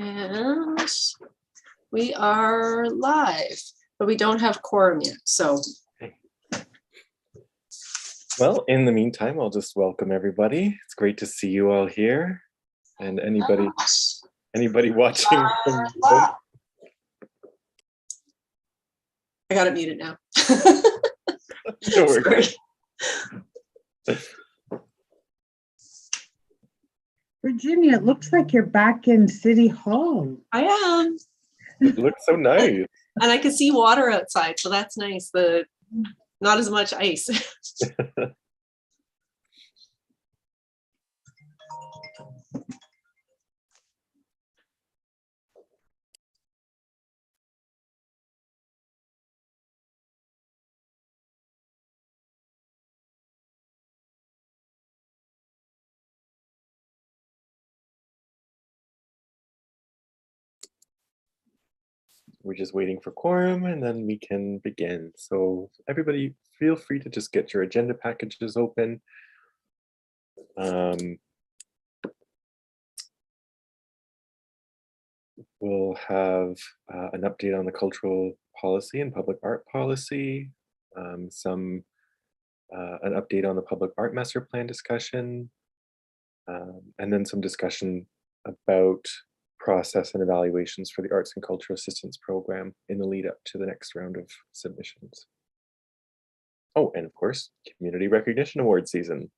And we are live, but we don't have quorum yet, so. Well, in the meantime, I'll just welcome everybody. It's great to see you all here. And anybody watching from home. I got it muted now. Don't worry. Virginia, it looks like you're back in City Hall. I am. It looks so nice. And I can see water outside, so that's nice. Not as much ice. We're just waiting for quorum and then we can begin. So everybody feel free to just get your agenda packages open. We'll have an update on the cultural policy and public art policy, an update on the public art master plan discussion, and then some discussion about process and evaluations for the Arts and Cultural Assistance Program in the lead up to the next round of submissions. Oh, and of course, Community Recognition Award season.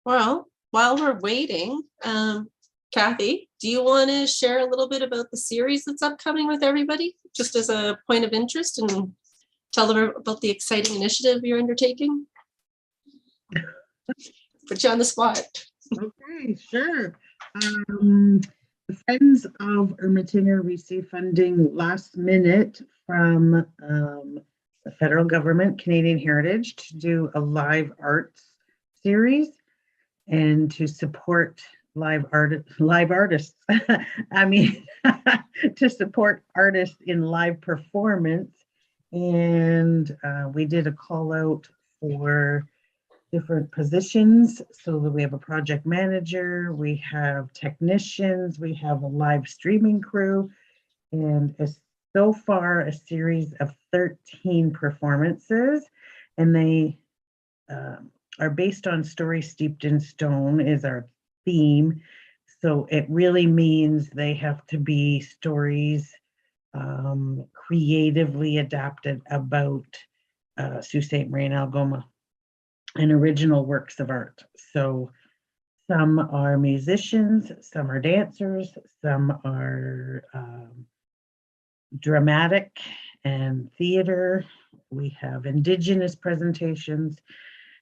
Well, while we're waiting, Kathy, do you want to share a little bit about the series that's upcoming with everybody, just as a point of interest, and tell them about the exciting initiative you're undertaking? Put you on the spot. Okay, sure. The Friends of Ermitinger received funding last minute from the federal government, Canadian Heritage, to do a live arts series and to support live artists. I mean, to support artists in live performance. And we did a call out for different positions, so that we have a project manager, we have technicians, we have a live streaming crew, and so far a series of 13 performances, and they are based on stories steeped in stone is our theme. So it really means they have to be stories creatively adapted about Sault Ste. Marie and Algoma and original works of art. So some are musicians, some are dancers, some are dramatic and theater. We have Indigenous presentations.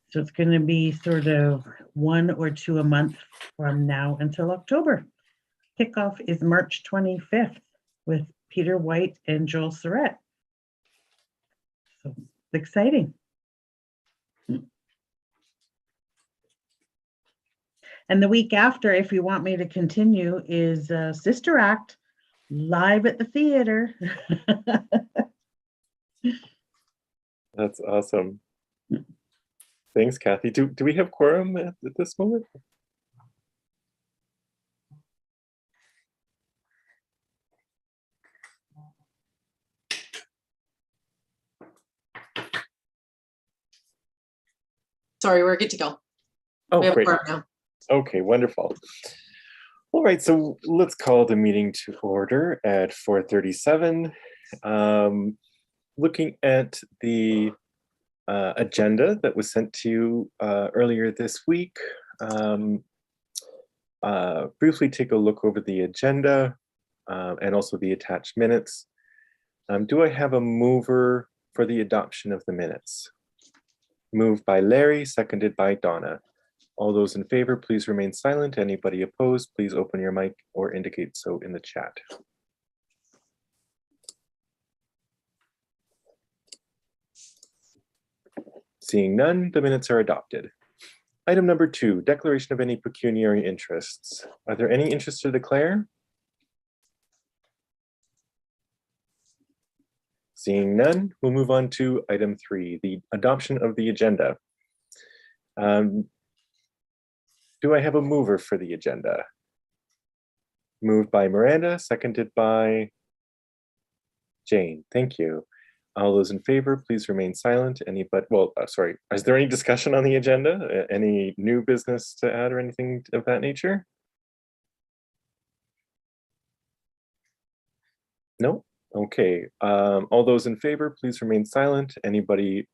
So it's going to be sort of 1 or 2 a month from now until October. Kickoff is March 25th with Peter White and Joel Surratt. So it's exciting. And the week after, if you want me to continue, is Sister Act live at the theater. That's awesome. Thanks, Kathy. Do we have quorum at this moment? Sorry, we're good to go. Oh, We have a great. quorum now. Okay, wonderful. All right, so let's call the meeting to order at 4:37. Looking at the agenda that was sent to you earlier this week, briefly take a look over the agenda and also the attached minutes. Do I have a mover for the adoption of the minutes? Moved by Larry, seconded by Donna. All those in favor, please remain silent. Anybody opposed, please open your mic or indicate so in the chat. Seeing none, the minutes are adopted. Item number 2, declaration of any pecuniary interests. Are there any interests to declare? Seeing none, we'll move on to item 3, the adoption of the agenda. Do I have a mover for the agenda? Moved by Miranda, seconded by Jane. Thank you. All those in favor, please remain silent. Sorry, is there any discussion on the agenda? Any new business to add or anything of that nature? No? Okay. All those in favor, please remain silent. Anybody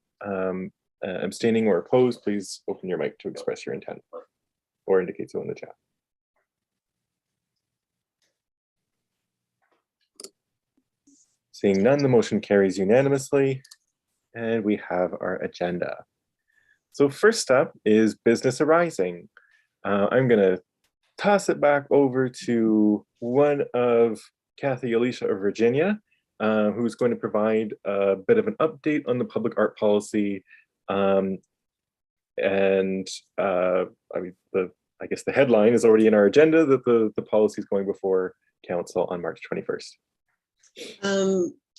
abstaining or opposed, please open your mic to express your intent or indicate so in the chat. Seeing none, the motion carries unanimously, and we have our agenda. So first up is business arising. I'm going to toss it back over to one of Kathy, Alicia, or Virginia, who's going to provide a bit of an update on the public art policy. I guess the headline is already in our agenda that the policy is going before council on March 21st.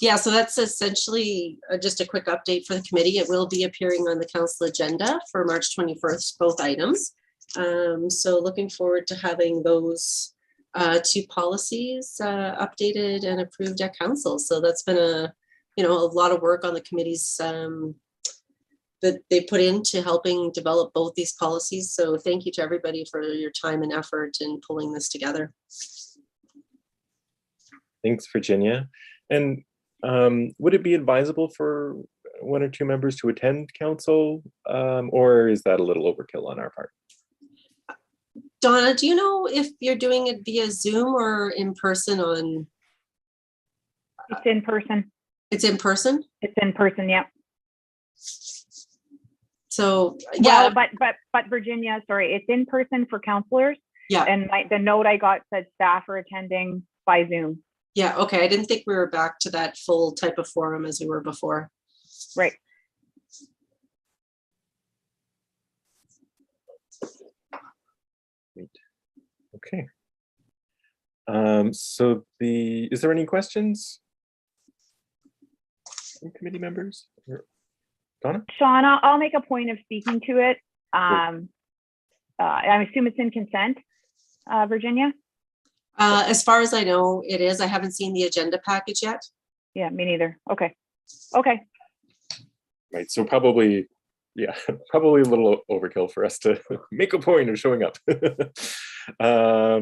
Yeah, so that's essentially just a quick update for the committee. It will be appearing on the council agenda for March 21st, both items. So looking forward to having those 2 policies updated and approved at council. So that's been a lot of work on the committees that they put into helping develop both these policies. So thank you to everybody for your time and effort in pulling this together. Thanks, Virginia. And would it be advisable for 1 or 2 members to attend council, or is that a little overkill on our part? Donna, do you know if you're doing it via Zoom or in person on? It's in person. It's in person? It's in person, yeah. So, yeah. Well, but Virginia, sorry, it's in person for counselors. Yeah. And the note I got said staff are attending by Zoom. Yeah, okay. I didn't think we were back to that full type of forum as we were before. Right. Okay. Is there any questions from committee members? Donna? Shauna, I'll make a point of speaking to it. I assume it's in consent, Virginia? As far as I know, it is. I haven't seen the agenda package yet. Yeah, me neither. Okay. Okay. Right, so probably a little overkill for us to make a point of showing up. Oh,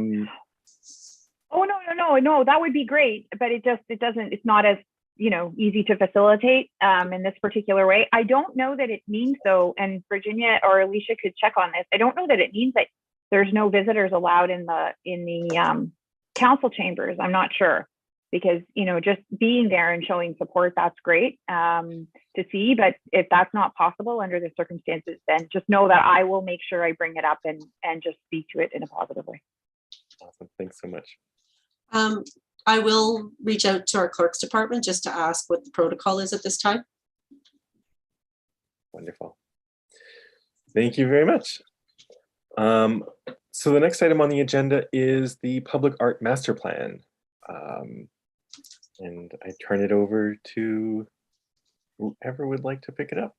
no, that would be great, but it's not as, easy to facilitate in this particular way. I don't know that it means so, and Virginia or Alicia could check on this. I don't know that it means that there's no visitors allowed in the council chambers. I'm not sure, because just being there and showing support, that's great to see. But if that's not possible under the circumstances, then just know that I will make sure I bring it up and just speak to it in a positive way. Awesome, thanks so much. I will reach out to our clerk's department just to ask what the protocol is at this time. Wonderful. Thank you very much. So the next item on the agenda is the Public Art Master Plan. And I turn it over to whoever would like to pick it up.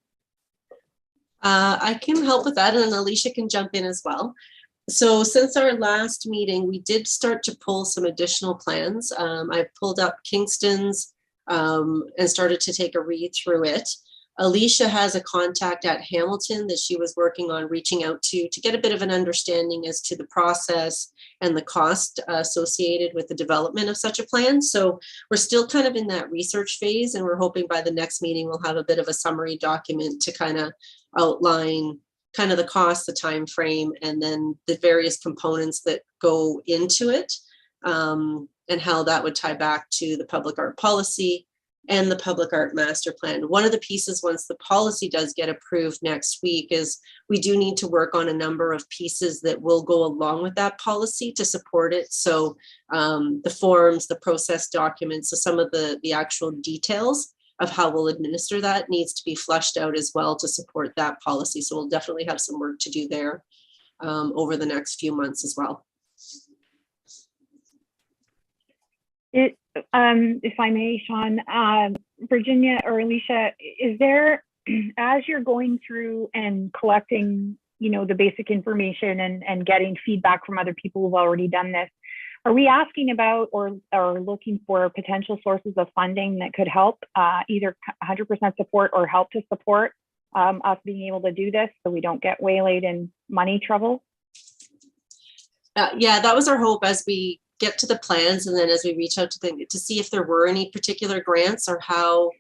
I can help with that, and then Alicia can jump in as well. So since our last meeting, we did start to pull some additional plans. I pulled up Kingston's and started to take a read through it. Alicia has a contact at Hamilton that she was working on reaching out to get a bit of an understanding as to the process and the cost associated with the development of such a plan. So we're still kind of in that research phase, and we're hoping by the next meeting we'll have a bit of a summary document to kind of outline kind of the cost, the time frame, and then the various components that go into it, and how that would tie back to the public art policy and the public art master plan. One of the pieces, once the policy does get approved next week, is we do need to work on a number of pieces that will go along with that policy to support it. So the forms, the process documents, so some of the actual details of how we'll administer that needs to be fleshed out as well to support that policy. So we'll definitely have some work to do there over the next few months as well. If I may, Sean, Virginia or Alicia, is there, as you're going through and collecting, the basic information and getting feedback from other people who've already done this, are we asking about or looking for potential sources of funding that could help either 100% support or help to support us being able to do this so we don't get waylaid in money trouble? Yeah, that was our hope as we get to the plans, and then as we reach out to them to see if there were any particular grants or how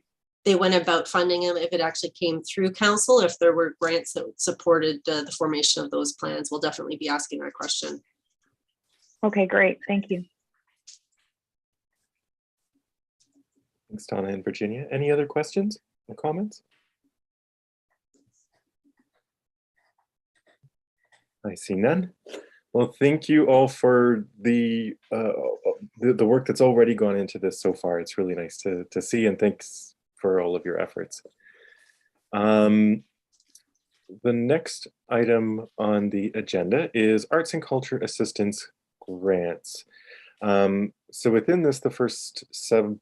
they went about funding them, if it actually came through council, if there were grants that supported the formation of those plans. We'll definitely be asking that question. Okay, great. Thank you. Thanks, Donna and Virginia. Any other questions or comments? I see none. Well, thank you all for the work that's already gone into this so far. It's really nice to see, and thanks for all of your efforts. The next item on the agenda is Arts and Culture Assistance Grants. So within this, the first sub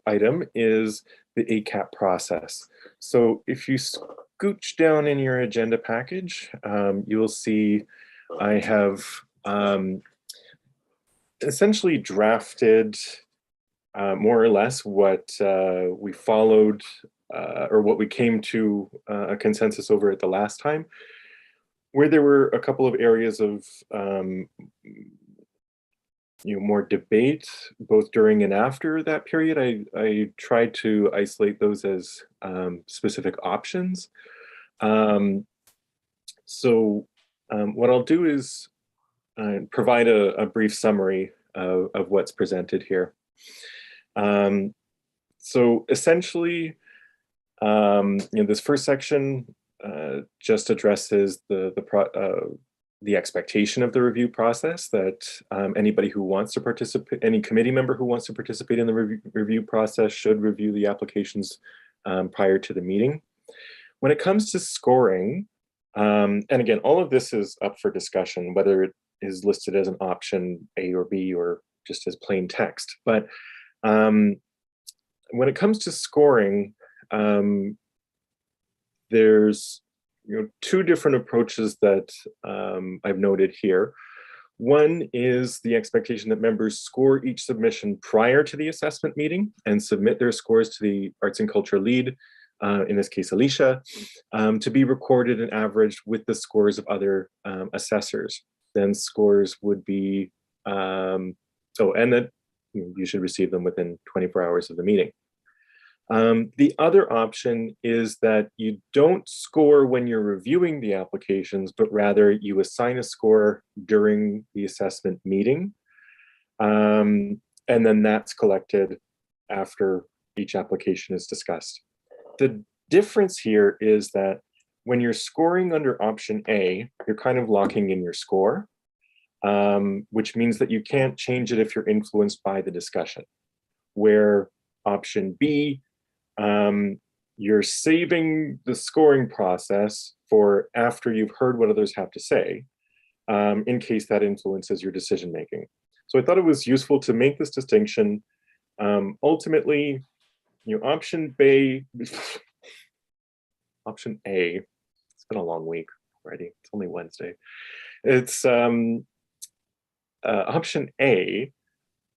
item is the ACAP process. So if you scooch down in your agenda package, you will see I have essentially drafted more or less what we followed or what we came to a consensus over at the last time, where there were a couple of areas of more debate both during and after that period. I tried to isolate those as specific options. What I'll do is provide a brief summary of what's presented here. So essentially, this first section just addresses the expectation of the review process, that anybody who wants to participate, any committee member who wants to participate in the review process should review the applications prior to the meeting. When it comes to scoring, and again, all of this is up for discussion, whether it is listed as an option A or B or just as plain text. But when it comes to scoring, there's two different approaches that I've noted here. One is the expectation that members score each submission prior to the assessment meeting and submit their scores to the Arts and Culture lead, in this case Alicia, to be recorded and averaged with the scores of other assessors. Then scores would be, and that you should receive them within 24 hours of the meeting. The other option is that you don't score when you're reviewing the applications, but rather you assign a score during the assessment meeting. And then that's collected after each application is discussed. The difference here is that when you're scoring under option A, you're kind of locking in your score, which means that you can't change it if you're influenced by the discussion. Where option B, you're saving the scoring process for after you've heard what others have to say. in case that influences your decision making. So I thought it was useful to make this distinction. Ultimately, option A, it's been a long week already. It's only Wednesday. It's option A,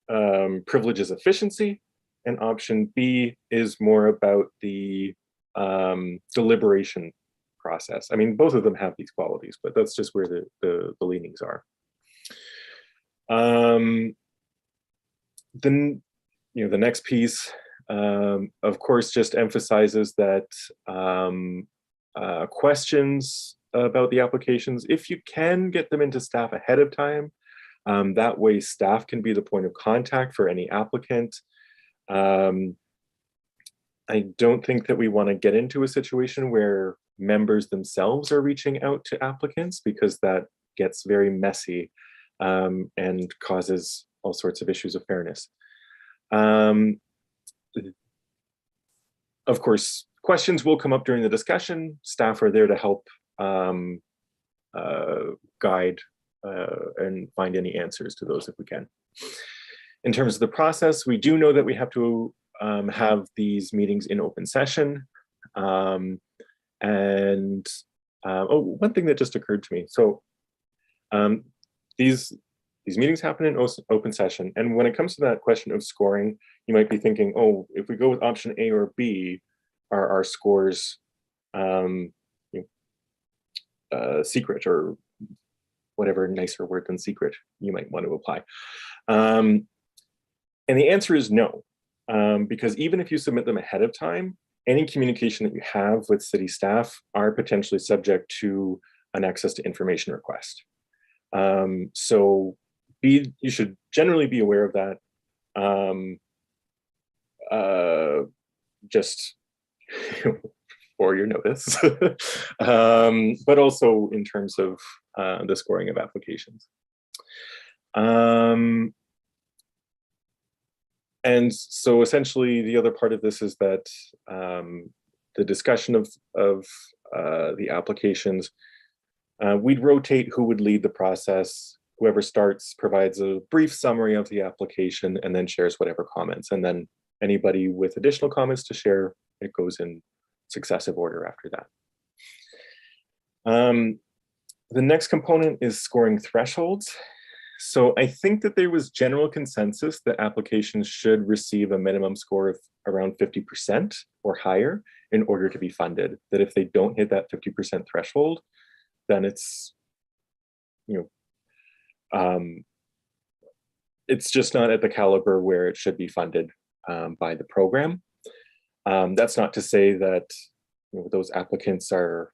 privileges efficiency, and option B is more about the deliberation process. I mean, both of them have these qualities, but that's just where the leanings are. Then, the next piece, of course, just emphasizes that questions about the applications, if you can get them into staff ahead of time, that way staff can be the point of contact for any applicant. I don't think that we want to get into a situation where members themselves are reaching out to applicants, because that gets very messy and causes all sorts of issues of fairness. Of course, questions will come up during the discussion. Staff are there to help guide and find any answers to those if we can. In terms of the process, we do know that we have to have these meetings in open session. One thing that just occurred to me. So these meetings happen in open session. And when it comes to that question of scoring, you might be thinking, oh, if we go with option A or B, are our scores secret, or whatever nicer word than secret you might want to apply. And the answer is no, because even if you submit them ahead of time, any communication that you have with city staff are potentially subject to an access to information request. So you should generally be aware of that. Just for your notice, but also in terms of the scoring of applications. And so essentially the other part of this is that the discussion of the applications, we'd rotate who would lead the process. Whoever starts provides a brief summary of the application and then shares whatever comments. And then anybody with additional comments to share, it goes in successive order after that. The next component is scoring thresholds. So I think that there was general consensus that applications should receive a minimum score of around 50% or higher in order to be funded. That if they don't hit that 50% threshold, then it's, it's just not at the caliber where it should be funded by the program. That's not to say that those applicants are,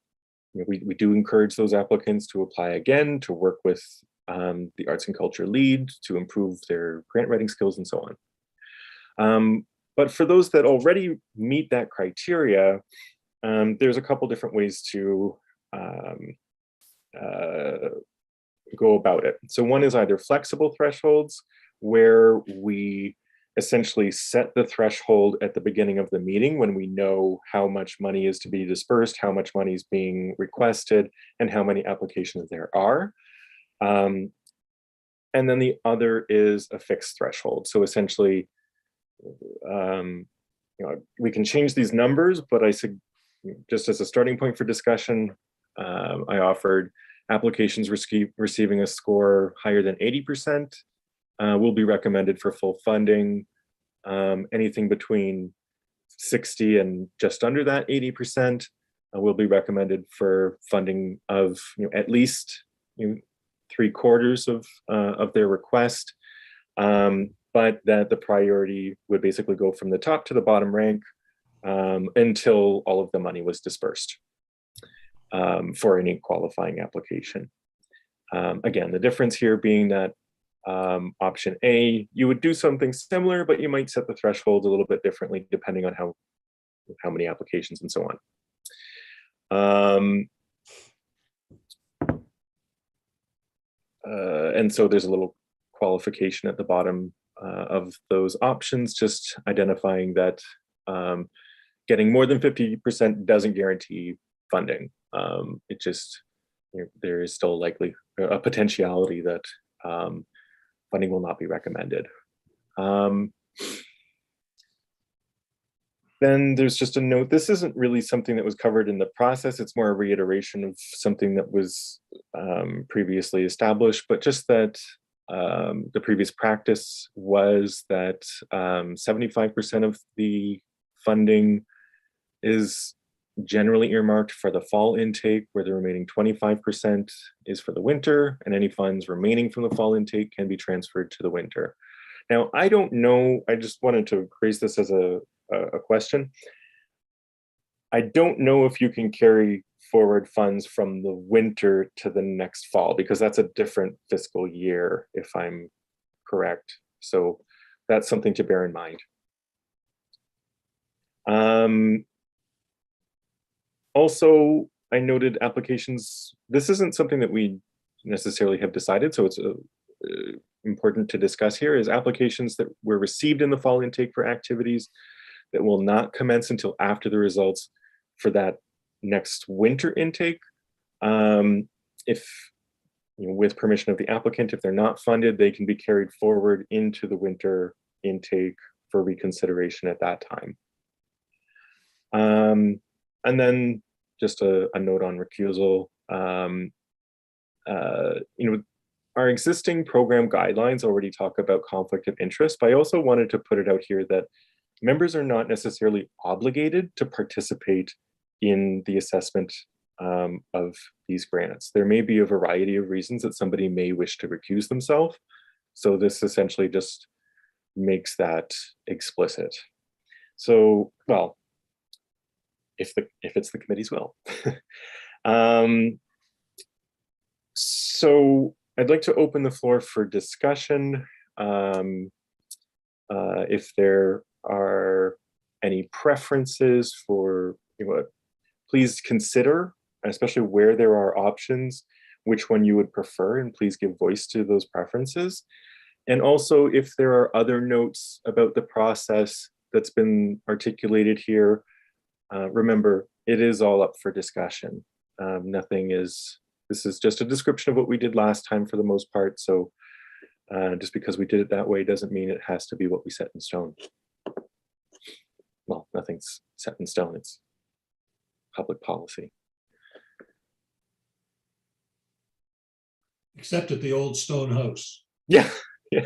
we do encourage those applicants to apply again, to work with the arts and culture lead to improve their grant writing skills and so on. But for those that already meet that criteria, there's a couple different ways to go about it. So one is either flexible thresholds, where we essentially set the threshold at the beginning of the meeting when we know how much money is to be dispersed, how much money is being requested, and how many applications there are. And then the other is a fixed threshold. So essentially, we can change these numbers, but I said, just as a starting point for discussion, I offered applications receiving a score higher than 80% will be recommended for full funding. Anything between 60 and just under that 80% will be recommended for funding of at least 3/4 of their request, but that the priority would basically go from the top to the bottom rank until all of the money was dispersed for any qualifying application. Again, the difference here being that option A, you would do something similar, but you might set the threshold a little bit differently depending on how many applications and so on. And so there's a little qualification at the bottom of those options, just identifying that getting more than 50% doesn't guarantee funding. It just there is still likely a potentiality that funding will not be recommended. Then there's just a note, this isn't really something that was covered in the process, it's more a reiteration of something that was previously established, but just that the previous practice was that 75% of the funding is generally earmarked for the fall intake, where the remaining 25% is for the winter, and any funds remaining from the fall intake can be transferred to the winter. Now, I don't know, I just wanted to raise this as a question. I don't know if you can carry forward funds from the winter to the next fall, because that's a different fiscal year, if I'm correct. So that's something to bear in mind. Also, I noted applications. This isn't something that we necessarily have decided, so it's important to discuss here, is applications that were received in the fall intake for activities that will not commence until after the results for that next winter intake. If, with permission of the applicant, if they're not funded, they can be carried forward into the winter intake for reconsideration at that time. And then just a note on recusal. Our existing program guidelines already talk about conflict of interest, but I also wanted to put it out here that members are not necessarily obligated to participate in the assessment of these grants. There may be a variety of reasons that somebody may wish to recuse themselves. So this essentially just makes that explicit. So, well, if it's the committee's will. So I'd like to open the floor for discussion. If there are any preferences for, please consider, especially where there are options, which one you would prefer, and please give voice to those preferences. And also, if there are other notes about the process that's been articulated here, remember, it is all up for discussion. This is just a description of what we did last time for the most part. So just because we did it that way doesn't mean it has to be what we set in stone. Well, nothing's set in stone, it's public policy. Except at the old stone house. Yeah, yeah.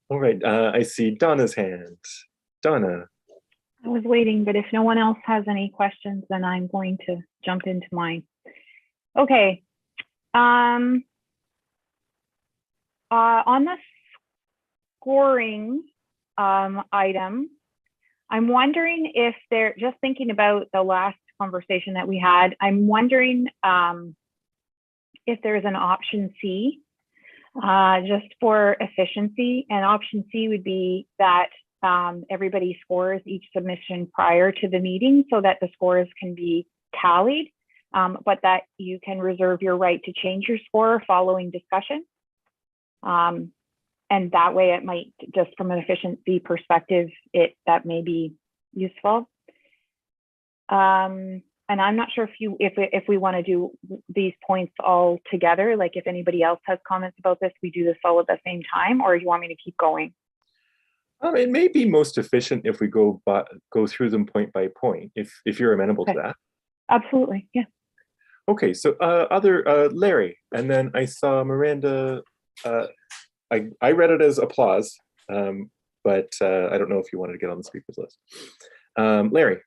All right, I see Donna's hand. Donna. I was waiting, but if no one else has any questions, then I'm going to jump into mine. Okay. On the scoring item, I'm wondering if they're just thinking about the last conversation that we had. I'm wondering if there's an option C, just for efficiency. And option C would be that everybody scores each submission prior to the meeting so that the scores can be tallied, but that you can reserve your right to change your score following discussion. And that way it might, just from an efficiency perspective, that may be useful. And I'm not sure if we want to do these points all together, like if anybody else has comments about this, we do this all at the same time, or do you want me to keep going? It may be most efficient if we go through them point by point, if you're amenable to that. Absolutely, yeah. Okay, so Larry, and then I saw Miranda. I read it as applause, but I don't know if you wanted to get on the speakers list. Larry.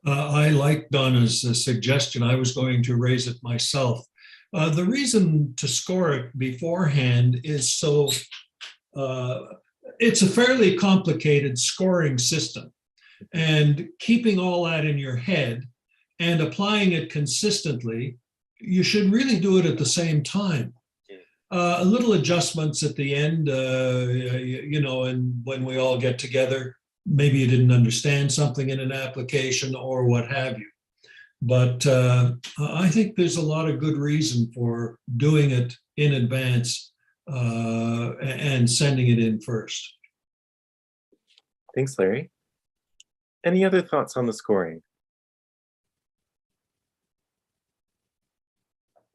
I like Donna's suggestion. I was going to raise it myself. The reason to score it beforehand is so it's a fairly complicated scoring system, and keeping all that in your head and applying it consistently, you should really do it at the same time. A little adjustments at the end, and when we all get together, maybe you didn't understand something in an application or what have you. But I think there's a lot of good reason for doing it in advance and sending it in first. Thanks, Larry. Any other thoughts on the scoring?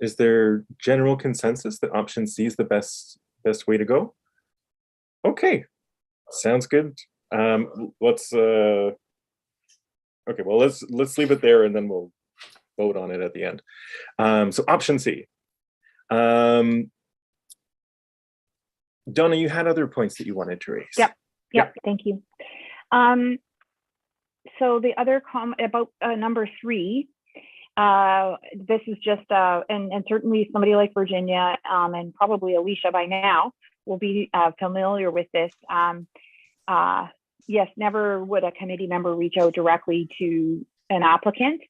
Is there general consensus that option C is the best way to go? Okay, sounds good. Let's okay, well, let's leave it there and then we'll vote on it at the end. So option C. Donna, you had other points that you wanted to raise. Yep. Thank you. So the other comment about number 3, this is just, and certainly somebody like Virginia and probably Alicia by now will be familiar with this. Yes, never would a committee member reach out directly to an applicant.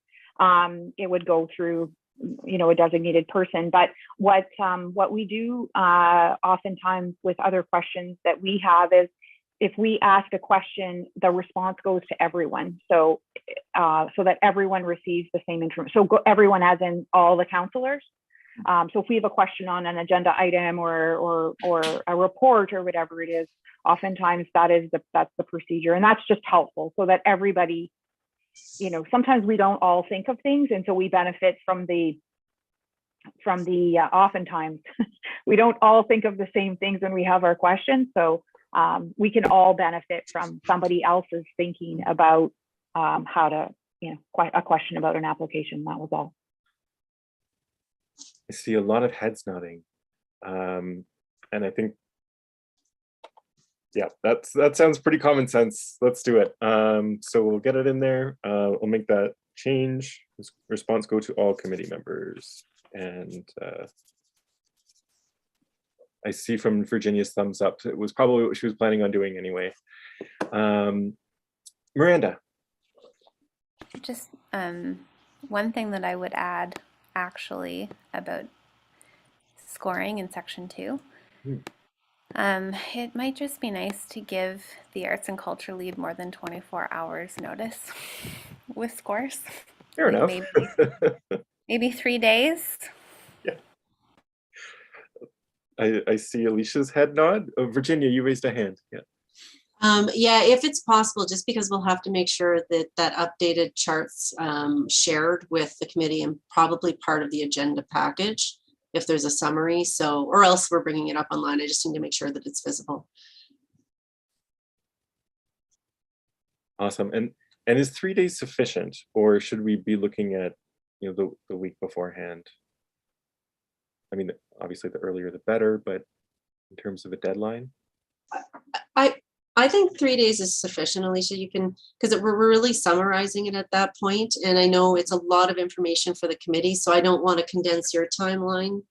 It would go through, a designated person. But what we do oftentimes with other questions that we have is, if we ask a question, the response goes to everyone. So that everyone receives the same information. So everyone, as in all the counselors. So if we have a question on an agenda item or a report or whatever it is, oftentimes that's the procedure, and that's just helpful so that everybody, sometimes we don't all think of things, and so we benefit from the oftentimes we don't all think of the same things when we have our questions. So we can all benefit from somebody else's thinking about how to, a question about an application. That was all. I see a lot of heads nodding. And I think, yeah, that sounds pretty common sense. Let's do it. So we'll get it in there. We'll make that change. Response go to all committee members. And I see from Virginia's thumbs up, it was probably what she was planning on doing anyway. Miranda. Just one thing that I would add actually about scoring in section 2. It might just be nice to give the arts and culture lead more than 24 hours notice with scores. Fair enough. Maybe 3 days. Yeah. I see Alicia's head nod. Oh, Virginia, you raised a hand. Yeah. Yeah, if it's possible, just because we'll have to make sure that updated charts shared with the committee and probably part of the agenda package, if there's a summary. So, or else we're bringing it up online. I just need to make sure that it's visible. Awesome. And is 3 days sufficient, or should we be looking at, the week beforehand? I mean, obviously the earlier the better, but in terms of a deadline? I think 3 days is sufficient, Alicia. You can, because we're really summarizing it at that point, and I know it's a lot of information for the committee, so I don't want to condense your timeline.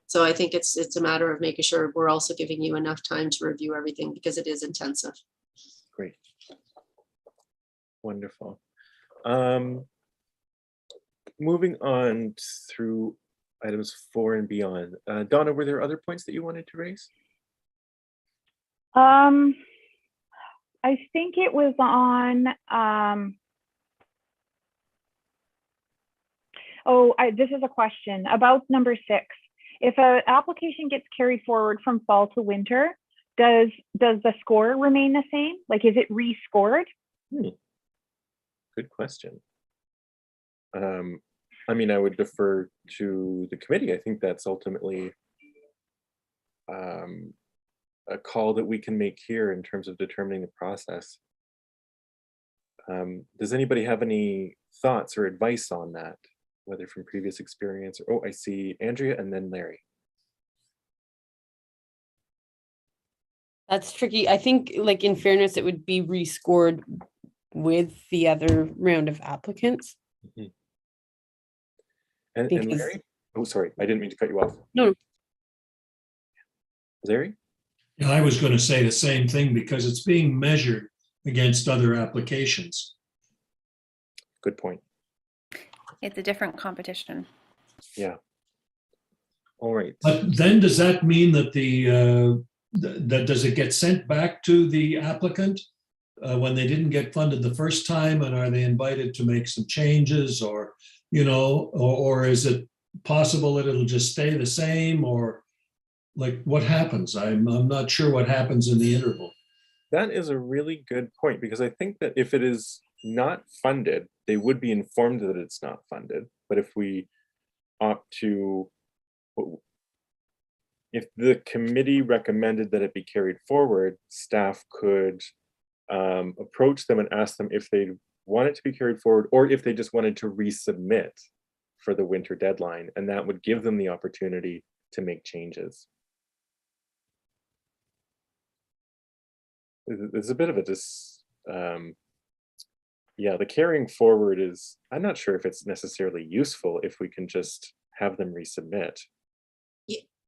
So I think it's a matter of making sure we're also giving you enough time to review everything, because it is intensive. Great. Wonderful. Moving on through items 4 and beyond. Donna, were there other points that you wanted to raise? I think it was on, this is a question about number 6. If an application gets carried forward from fall to winter, does the score remain the same? Like, is it rescored? Good question. I mean, I would defer to the committee. I think that's ultimately a call that we can make here in terms of determining the process. Does anybody have any thoughts or advice on that, whether from previous experience or, I see Andrea and then Larry. That's tricky. I think, like, in fairness, it would be rescored with the other round of applicants. And Larry? Oh, sorry, I didn't mean to cut you off. No. Larry? Yeah, I was going to say the same thing, because it's being measured against other applications. Good point. It's a different competition. Yeah. All right. But then does that mean that does it get sent back to the applicant when they didn't get funded the first time, and are they invited to make some changes, or or is it possible that it'll just stay the same, or like what happens? I'm not sure what happens in the interval. That is a really good point, because I think that if it is not funded, they would be informed that it's not funded. But if we opt to, if the committee recommended that it be carried forward, staff could approach them and ask them if they want it to be carried forward or if they just wanted to resubmit for the winter deadline, and that would give them the opportunity to make changes. There's a bit of a yeah, the carrying forward is, I'm not sure if it's necessarily useful if we can just have them resubmit.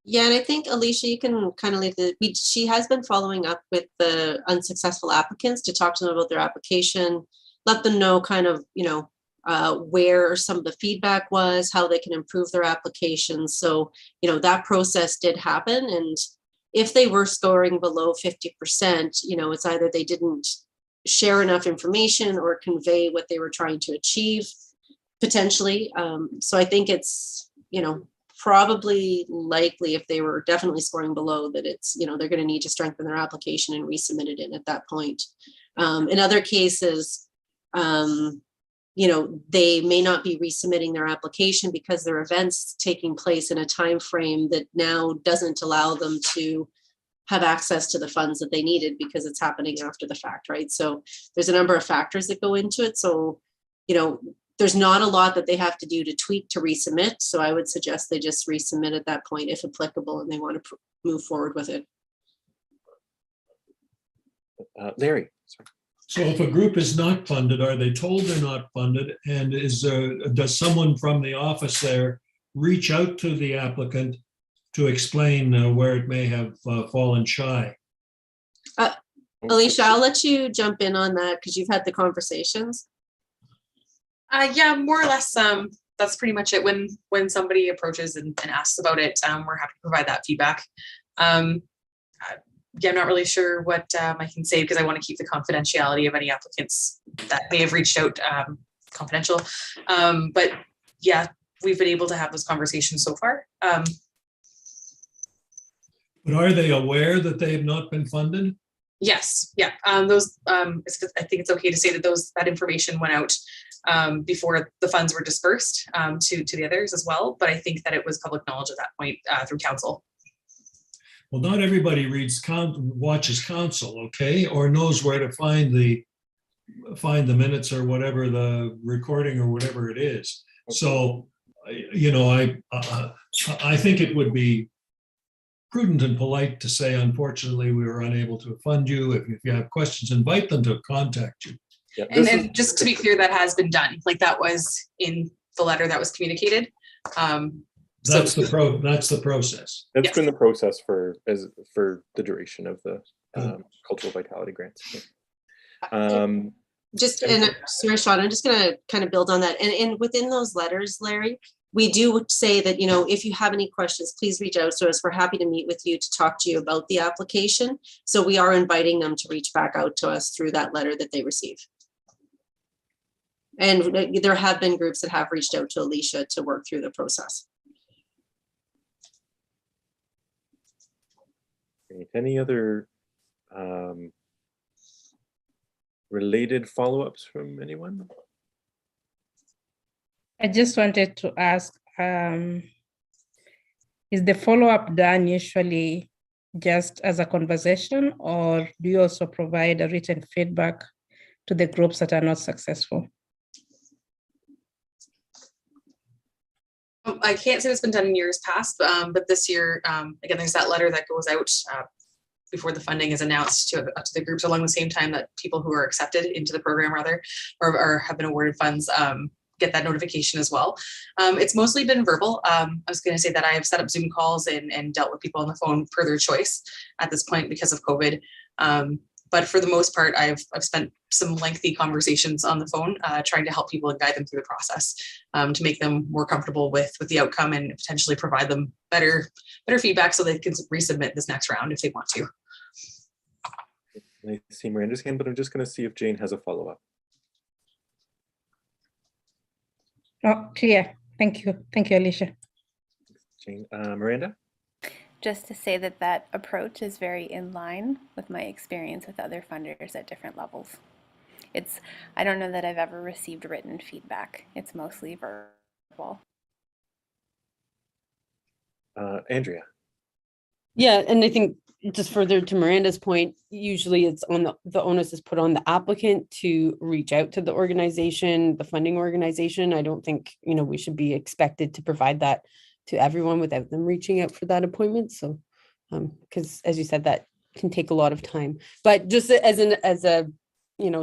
Yeah, and I think Alicia, you can kind of leave she has been following up with the unsuccessful applicants to talk to them about their application, let them know kind of, where some of the feedback was, how they can improve their applications. So, that process did happen. And if they were scoring below 50%, it's either they didn't share enough information or convey what they were trying to achieve, potentially. So I think it's, probably likely, if they were definitely scoring below, that it's, they're going to need to strengthen their application and resubmit it in at that point. In other cases, they may not be resubmitting their application because their events taking place in a time frame that now doesn't allow them to have access to the funds that they needed because it's happening after the fact, right? So there's a number of factors that go into it. So, there's not a lot that they have to do to tweak to resubmit. So I would suggest they just resubmit at that point if applicable and they want to move forward with it. Larry, sorry. So if a group is not funded, are they told they're not funded? And does someone from the office there reach out to the applicant to explain where it may have fallen shy? Alicia, I'll let you jump in on that because you've had the conversations. Yeah, more or less. That's pretty much it. When somebody approaches and asks about it, we're happy to provide that feedback. Yeah, I'm not really sure what I can say because I want to keep the confidentiality of any applicants that may have reached out confidential. But yeah, we've been able to have those conversations so far. But are they aware that they have not been funded? Yes, yeah. I think it's okay to say that that information went out before the funds were dispersed to the others as well. But I think that it was public knowledge at that point through council. Well, not everybody watches council, okay, or knows where to find the minutes or whatever, the recording or whatever it is. So, I think it would be prudent and polite to say, unfortunately, we were unable to fund you. If you have questions, invite them to contact you. Yeah, and just to be clear, that has been done. Like that was in the letter that was communicated. That's the process. That's yes. been the process for the duration of the cultural vitality grants. And sorry, Sean, I'm just going to kind of build on that. And within those letters, Larry, we do say that, if you have any questions, please reach out to us. We're happy to meet with you to talk to you about the application. So we are inviting them to reach back out to us through that letter that they receive. And there have been groups that have reached out to Alicia to work through the process. Any other related follow-ups from anyone? I just wanted to ask, is the follow-up done usually just as a conversation, or do you also provide a written feedback to the groups that are not successful? I can't say it's been done in years past, but this year, again, there's that letter that goes out before the funding is announced to the groups along the same time that people who are accepted into the program or have been awarded funds get that notification as well. It's mostly been verbal. I was going to say that I have set up Zoom calls and dealt with people on the phone per their choice at this point because of COVID. But for the most part, I've spent some lengthy conversations on the phone trying to help people and guide them through the process to make them more comfortable with the outcome and potentially provide them better feedback so they can resubmit this next round if they want to. I see Miranda's hand, but I'm just going to see if Jane has a follow-up. Oh, clear. Thank you. Thank you, Alicia. Jane, Miranda? Just to say that approach is very in line with my experience with other funders at different levels. I don't know that I've ever received written feedback. It's mostly verbal. Andrea. Yeah, and I think just further to Miranda's point, usually it's on the onus is put on the applicant to reach out to the organization, the funding organization. I don't think, we should be expected to provide that to everyone without them reaching out for that appointment. So, because as you said, that can take a lot of time. But just as a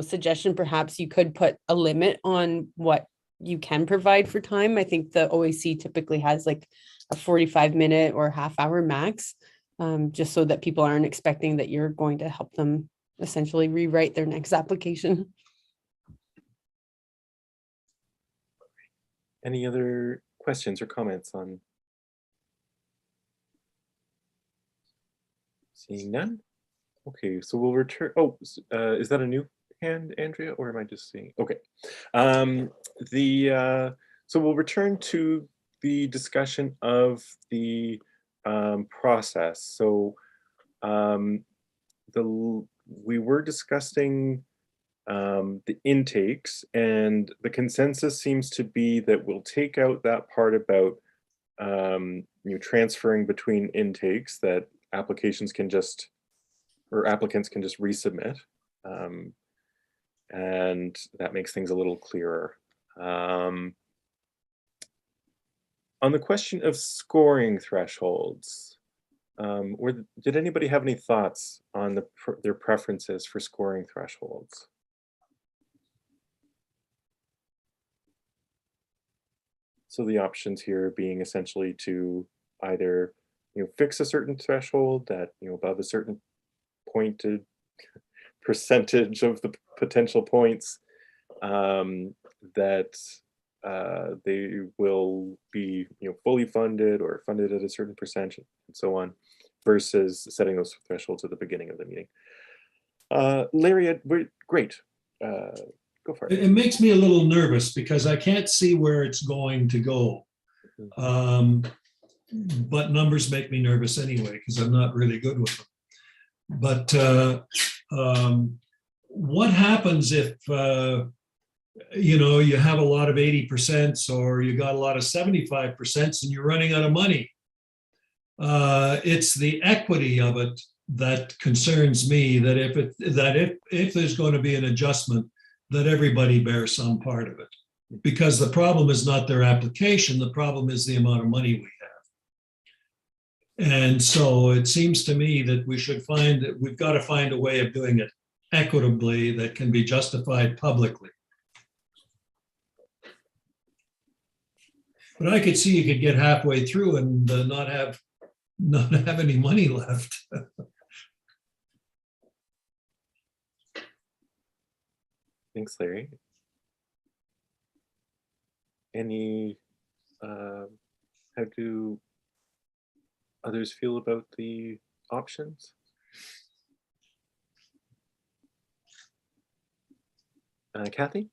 suggestion, perhaps you could put a limit on what you can provide for time. I think the OAC typically has like a 45-minute or half-hour max. Just so that people aren't expecting that you're going to help them essentially rewrite their next application. Any other questions or comments on? Seeing none? Okay, so we'll return. Oh, is that a new hand, Andrea, or am I just seeing? Okay. So we'll return to the discussion of the process. So we were discussing the intakes, and the consensus seems to be that we'll take out that part about transferring between intakes, that applicants can just resubmit, and that makes things a little clearer. On the question of scoring thresholds, did anybody have any thoughts on their preferences for scoring thresholds? So the options here being essentially to either fix a certain threshold that above a certain pointed percentage of the potential points, that they will be fully funded or funded at a certain percentage and so on, versus setting those thresholds at the beginning of the meeting. Larry, great. Go for it. It makes me a little nervous because I can't see where it's going to go. But numbers make me nervous anyway because I'm not really good with them. But what happens if you have a lot of 80% or you got a lot of 75% and you're running out of money? It's the equity of it that concerns me, that if there's going to be an adjustment, that everybody bears some part of it. Because the problem is not their application, the problem is the amount of money we have. And so it seems to me that we've got to find a way of doing it equitably that can be justified publicly. But I could see you could get halfway through and not have any money left. Thanks, Larry. How do others feel about the options? Kathy?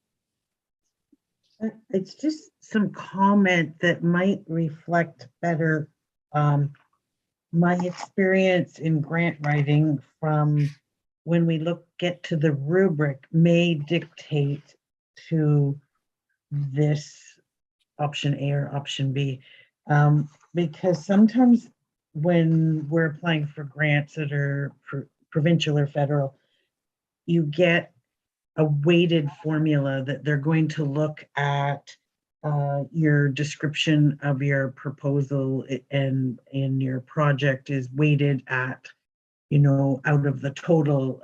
It's just some comment that might reflect better my experience in grant writing from when we get to the rubric may dictate to this option A or option B. Because sometimes when we're applying for grants that are provincial or federal, you get a weighted formula that they're going to look at your description of your proposal and your project is weighted at, out of the total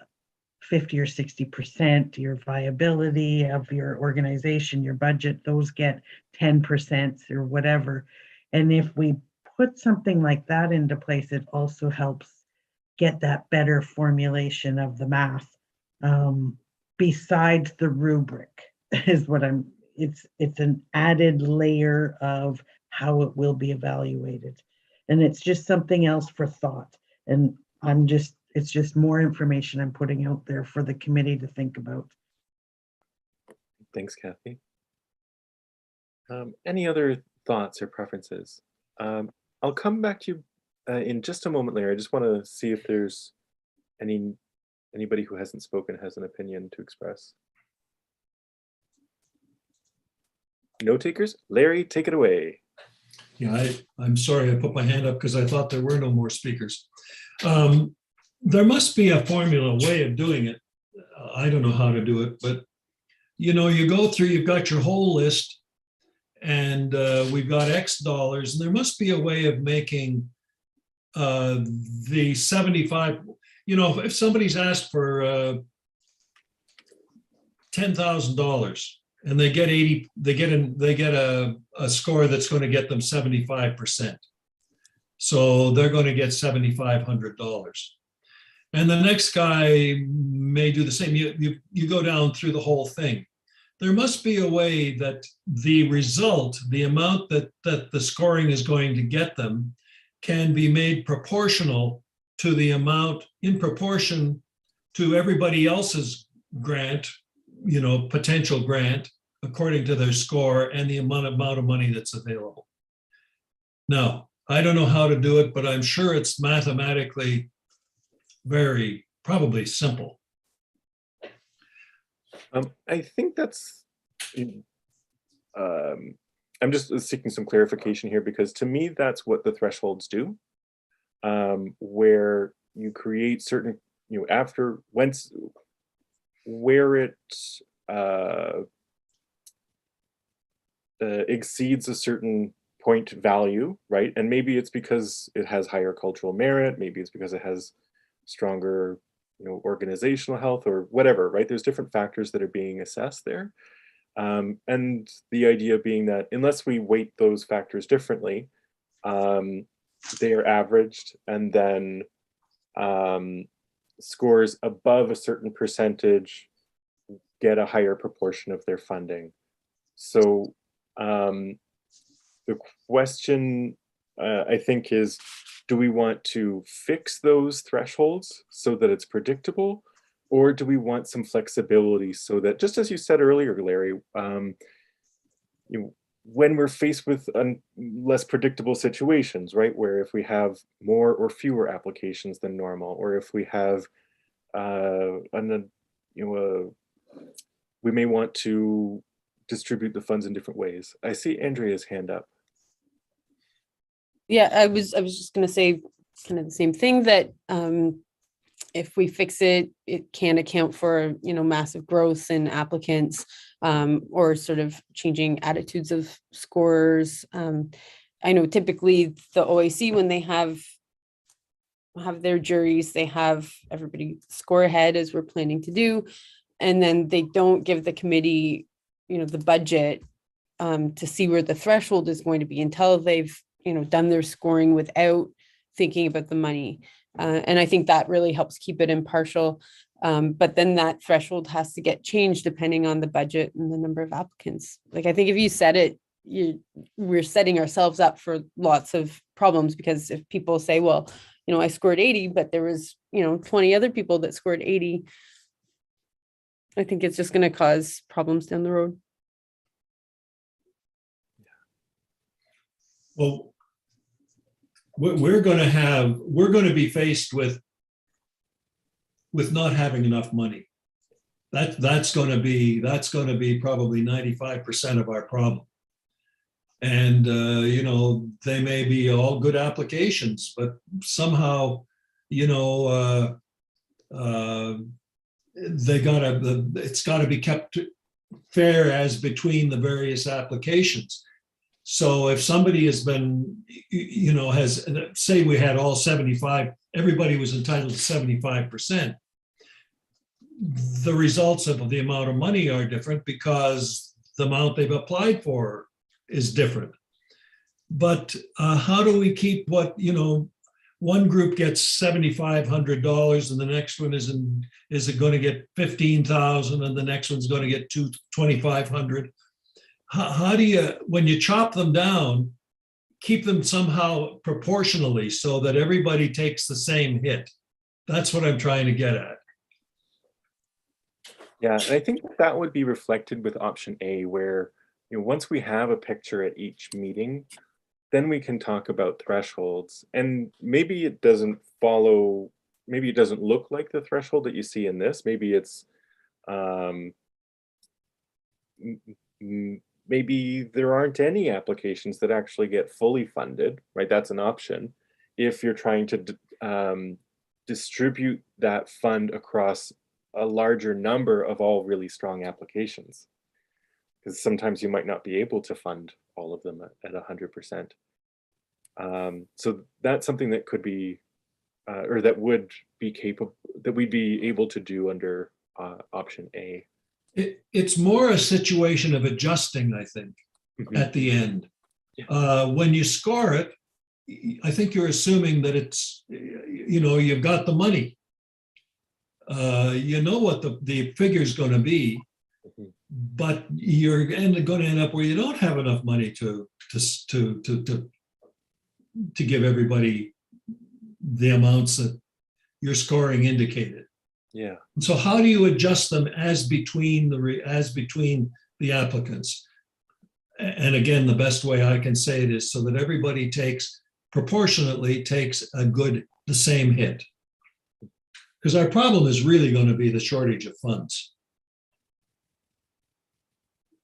50 or 60%, your viability of your organization, your budget, those get 10% or whatever. And if we put something like that into place, it also helps get that better formulation of the math. Besides the rubric is what it's an added layer of how it will be evaluated. And it's just something else for thought. And it's just more information I'm putting out there for the committee to think about. Thanks, Kathy. Any other thoughts or preferences? I'll come back to you in just a moment, Larry. I just want to see if there's anybody who hasn't spoken has an opinion to express. No takers? Larry, take it away. Yeah, I'm sorry, I put my hand up because I thought there were no more speakers. There must be a formula way of doing it. I don't know how to do it, but you know, you go through, you've got your whole list, and we've got X dollars, and there must be a way of making the 75, you know, if somebody's asked for $10,000 and they get 80, they get a score that's going to get them 75%. So they're going to get $7,500. And the next guy may do the same. You go down through the whole thing. There must be a way that the result, the amount that the scoring is going to get them, can be made proportional to the amount, in proportion to everybody else's grant, you know, potential grant, according to their score and the amount of money that's available. Now, I don't know how to do it, but I'm sure it's mathematically very probably simple. I think that's, I'm just seeking some clarification here, because to me, that's what the thresholds do, where you create certain, you know, after, once, where it exceeds a certain point value, right? And maybe it's because it has higher cultural merit, maybe it's because it has stronger, you know, organizational health or whatever, right? There's different factors that are being assessed there. And the idea being that unless we weight those factors differently, they are averaged, and then scores above a certain percentage get a higher proportion of their funding. So the question, I think, is, do we want to fix those thresholds so that it's predictable, or do we want some flexibility so that, just as you said earlier, Larry, you know, when we're faced with less predictable situations, right, where if we have more or fewer applications than normal, or if we have, we may want to distribute the funds in different ways. I see Andrea's hand up. Yeah, I was just going to say kind of the same thing, that if we fix it, it can account for, you know, massive growth in applicants, or sort of changing attitudes of scorers. I know typically the OAC, when they have their juries, they have everybody score ahead, as we're planning to do, and then they don't give the committee, you know, the budget to see where the threshold is going to be until they've, you know, done their scoring without thinking about the money. And I think that really helps keep it impartial. But then that threshold has to get changed depending on the budget and the number of applicants. Like, I think if you set it, we're setting ourselves up for lots of problems, because if people say, well, you know, I scored 80, but there was, you know, 20 other people that scored 80, I think it's just going to cause problems down the road. Well, we're going to be faced with not having enough money. That's going to be probably 95% of our problem. And you know, they may be all good applications, but somehow, you know, it's got to be kept fair as between the various applications. So if somebody has been, you know, has, say we had all 75, everybody was entitled to 75%. The results of the amount of money are different because the amount they've applied for is different. But how do we keep what, you know, one group gets $7,500 and the next one is it going to get 15,000 and the next one's going to get 2,500? How do you, when you chop them down, keep them somehow proportionally so that everybody takes the same hit? That's what I'm trying to get at. Yeah, and I think that would be reflected with option A, where, you know, once we have a picture at each meeting, then we can talk about thresholds. And maybe it doesn't follow, maybe it doesn't look like the threshold that you see in this. Maybe it's maybe there aren't any applications that actually get fully funded, right? That's an option. If you're trying to distribute that fund across a larger number of all really strong applications, because sometimes you might not be able to fund all of them at 100%. So that's something that could be, or that would be capable, that we'd be able to do under option A. It's more a situation of adjusting, I think, at the end. When you score it, I think you're assuming that it's, you've got the money. You know what the figure is going to be, but you're going to end up where you don't have enough money to give everybody the amounts that your scoring indicated. Yeah. So how do you adjust them as between the applicants? And again, the best way I can say it is so that everybody proportionately takes the same hit. Because our problem is really going to be the shortage of funds.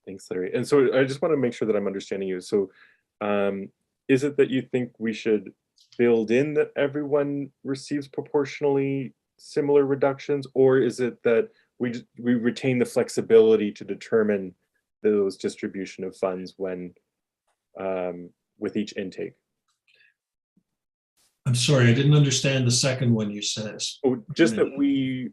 Thanks, Larry. And so I just want to make sure that I'm understanding you. So is it that you think we should build in that everyone receives proportionally similar reductions, or is it that we retain the flexibility to determine those distribution of funds when with each intake? I'm sorry, I didn't understand the second one you said. Oh, just that we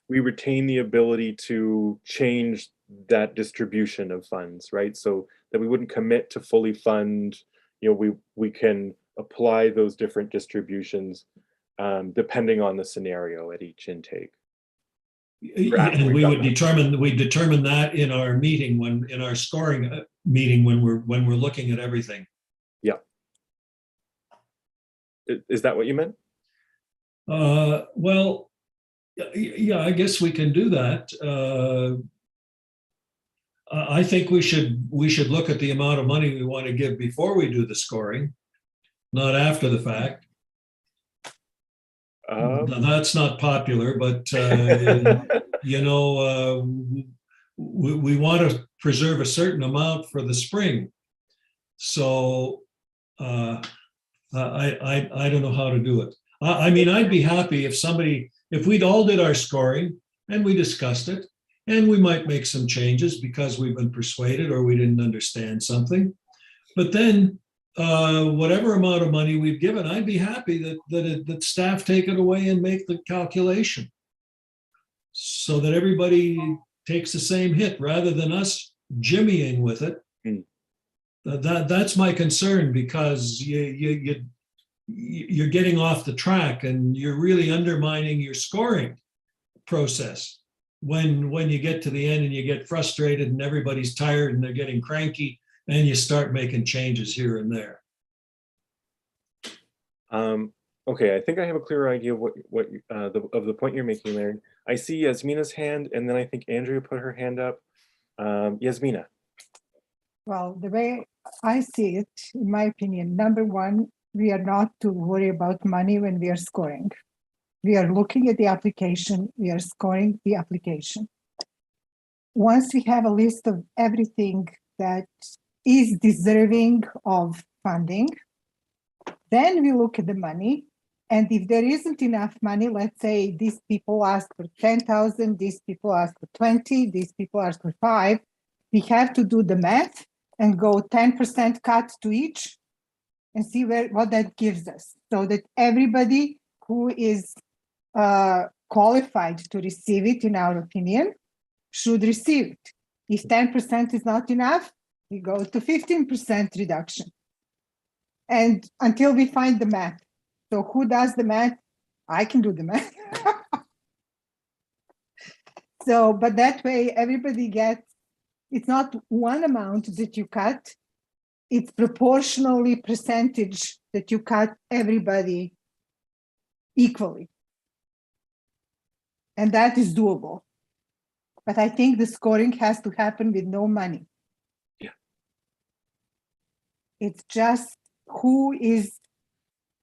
retain the ability to change that distribution of funds, right? So that we wouldn't commit to fully fund, we can apply those different distributions depending on the scenario at each intake. And we determine that in our meeting, in our scoring meeting, when we're looking at everything. Yeah. Is that what you meant? Well, yeah, I guess we can do that. I think we should look at the amount of money we want to give before we do the scoring, not after the fact. That's not popular, but we want to preserve a certain amount for the spring. So I don't know how to do it. I mean, I'd be happy if we'd all did our scoring and we discussed it, and we might make some changes because we've been persuaded or we didn't understand something. But then whatever amount of money we've given, I'd be happy that staff take it away and make the calculation so that everybody takes the same hit rather than us jimmying with it. That's my concern, because you're getting off the track and you're really undermining your scoring process when you get to the end and you get frustrated and everybody's tired and they're getting cranky and you start making changes here and there. Okay, I think I have a clearer idea of of the point you're making, Larry. I see Yasmina's hand, and then I think Andrea put her hand up. Yasmina. Well, the way I see it, in my opinion, number one, we are not to worry about money when we are scoring. We are looking at the application, we are scoring the application. Once we have a list of everything that is deserving of funding, then we look at the money. And if there isn't enough money, let's say these people ask for 10,000, these people ask for 20, these people ask for 5, we have to do the math and go 10% cut to each and see what that gives us, so that everybody who is qualified to receive it, in our opinion, should receive it. If 10% is not enough, we go to 15% reduction. And until we find the math. So who does the math? I can do the math. So, but that way everybody gets, it's not one amount that you cut, it's proportionally percentage that you cut everybody equally. And that is doable. But I think the scoring has to happen with no money. Yeah. It's just who is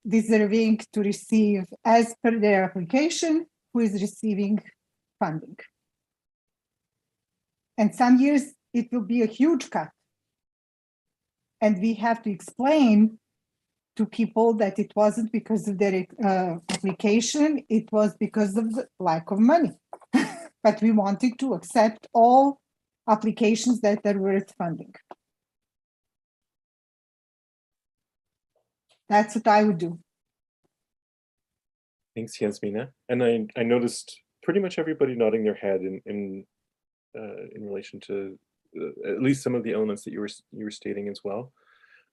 deserving to receive, as per their application, who is receiving funding. And some years it will be a huge cut. And we have to explain to people that it wasn't because of their application, it was because of the lack of money. But we wanted to accept all applications that are worth funding. That's what I would do. Thanks, Yasmina. And I noticed pretty much everybody nodding their head in relation to at least some of the elements that you were stating as well.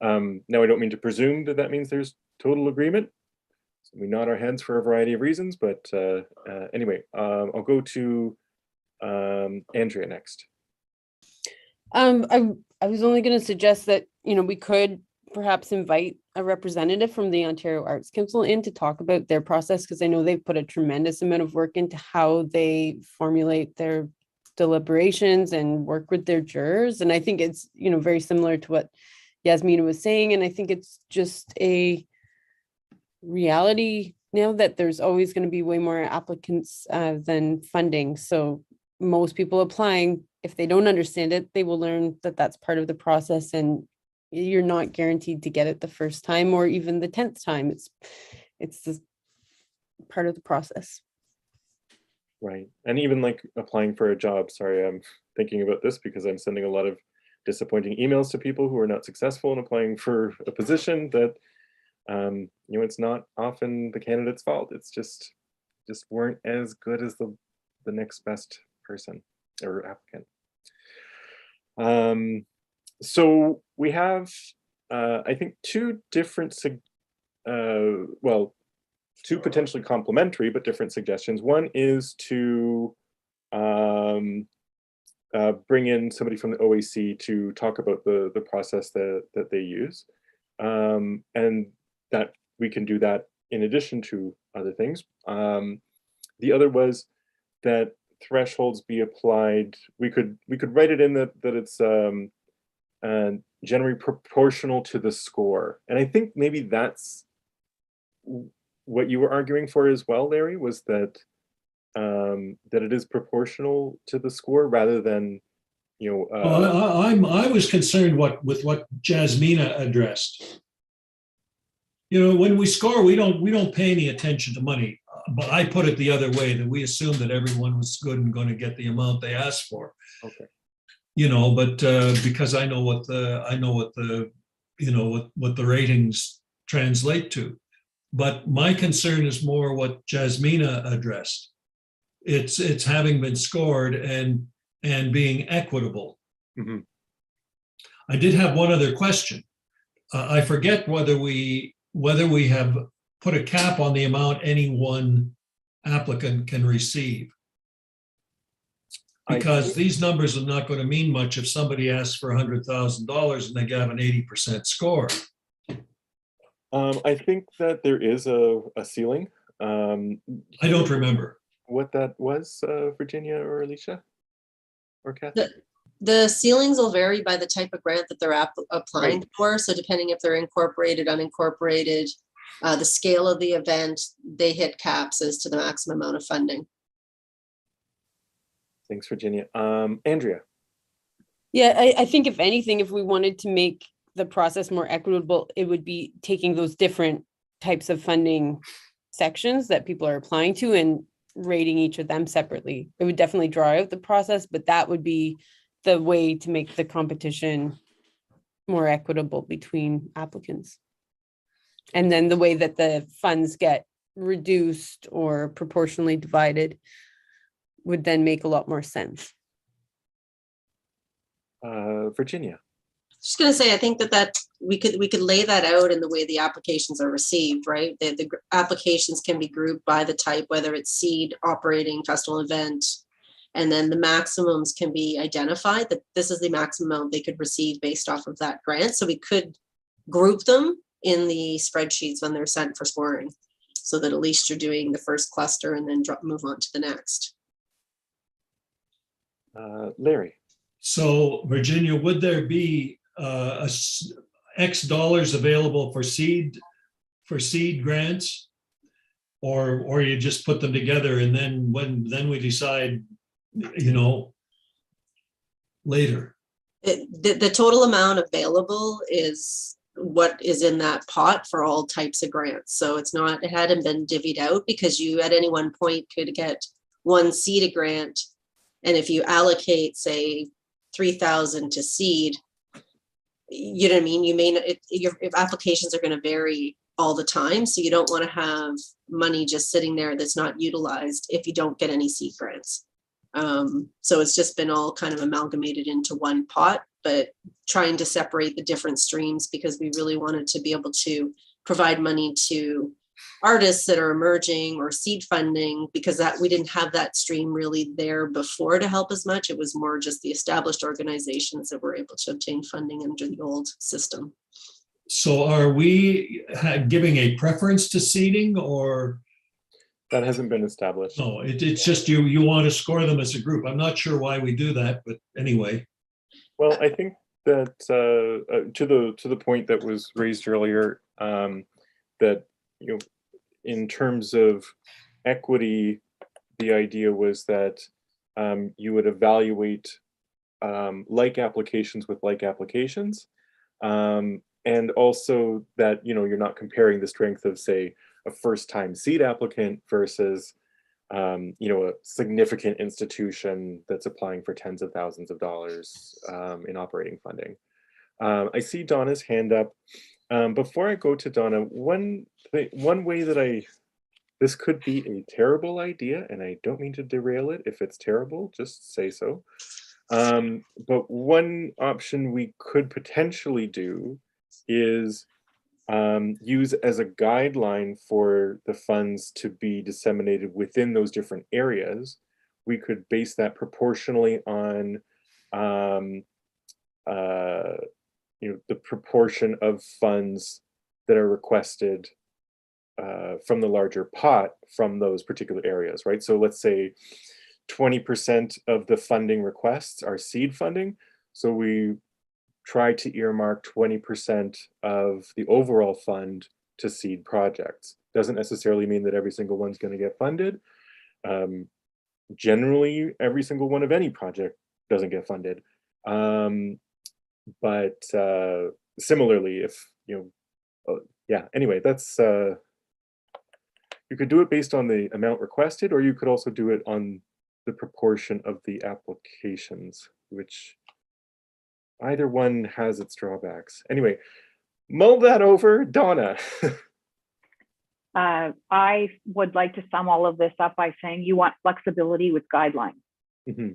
Now, I don't mean to presume that that means there's total agreement. We nod our heads for a variety of reasons, but anyway, I'll go to Andrea next. I was only going to suggest that, we could perhaps invite a representative from the Ontario Arts Council in to talk about their process, because I know they've put a tremendous amount of work into how they formulate their deliberations and work with their jurors. And I think it's, very similar to what Yasmina was saying. And I think it's just a reality now that there's always going to be way more applicants than funding. So most people applying, if they don't understand it, they will learn that that's part of the process, and you're not guaranteed to get it the first time or even the 10th time. It's just part of the process. Right. And even like applying for a job, sorry, I'm thinking about this because I'm sending a lot of disappointing emails to people who are not successful in applying for a position that, it's not often the candidate's fault. It's just weren't as good as the next best person or applicant. So we have, I think, two different, two potentially complementary but different suggestions. One is to bring in somebody from the OAC to talk about the process that they use, and that we can do that in addition to other things. The other was that thresholds be applied. We could write it in that it's generally proportional to the score, and I think maybe that's what you were arguing for as well, Larry, was that that it is proportional to the score rather than, I was concerned with what Jasmina addressed. When we score, we don't pay any attention to money. But I put it the other way, that we assumed that everyone was good and going to get the amount they asked for. Okay. But because I know what the ratings translate to. But my concern is more what Jasmina addressed. It's having been scored and being equitable. Mm-hmm. I did have one other question. I forget whether we have put a cap on the amount any one applicant can receive. Because these numbers are not going to mean much if somebody asks for $100,000 and they have an 80% score. I think that there is a ceiling. I don't remember what that was, Virginia or Alicia or Kathy. The ceilings will vary by the type of grant that they're applying Right. for. So depending if they're incorporated, unincorporated, the scale of the event, they hit caps as to the maximum amount of funding. Thanks, Virginia. Andrea. Yeah, I think if anything, if we wanted to make the process more equitable, it would be taking those different types of funding sections that people are applying to and rating each of them separately. It would definitely draw out the process, but that would be the way to make the competition more equitable between applicants. And then the way that the funds get reduced or proportionally divided would then make a lot more sense. Virginia. Just going to say, I think that we could lay that out in the way the applications are received, right? The applications can be grouped by the type, whether it's seed, operating, festival, event, and then the maximums can be identified that this is the maximum amount they could receive based off of that grant. So we could group them in the spreadsheets when they're sent for scoring, so that at least you're doing the first cluster and then move on to the next. Larry. So, Virginia, would there be X dollars available for seed grants, or you just put them together and then we decide, later? The total amount available is what is in that pot for all types of grants. So it's not, it hadn't been divvied out, because you at any one point could get one seed grant. And if you allocate, say, 3,000 to seed, you know what I mean? You may not, your applications are going to vary all the time. So you don't want to have money just sitting there that's not utilized if you don't get any seed grants. So it's just been all kind of amalgamated into one pot, but trying to separate the different streams, because we really wanted to be able to provide money to artists that are emerging or seed funding, because that we didn't have that stream really there before to help as much. It was more just the established organizations that were able to obtain funding under the old system. So are we giving a preference to seeding, or? That hasn't been established. No, it's just you want to score them as a group. I'm not sure why we do that, but anyway. Well, I think that to the point that was raised earlier, that, you know, in terms of equity, the idea was that you would evaluate like applications with like applications, and also that, you know, you're not comparing the strength of, say, a first-time seed applicant versus you know, a significant institution that's applying for tens of thousands of dollars in operating funding. I see Donna's hand up. Before I go to Donna, one way that this could be a terrible idea, and I don't mean to derail it. If it's terrible, just say so. But one option we could potentially do is use as a guideline for the funds to be disseminated within those different areas. We could base that proportionally on you know, the proportion of funds that are requested from the larger pot from those particular areas, right? So let's say 20% of the funding requests are seed funding. So we try to earmark 20% of the overall fund to seed projects. Doesn't necessarily mean that every single one's going to get funded. Generally, every single one of any project doesn't get funded. But similarly, if, you know, yeah, anyway, that's, you could do it based on the amount requested, or you could also do it on the proportion of the applications, which either one has its drawbacks. Anyway, mull that over. Donna. I would like to sum all of this up by saying you want flexibility with guidelines. Mm-hmm.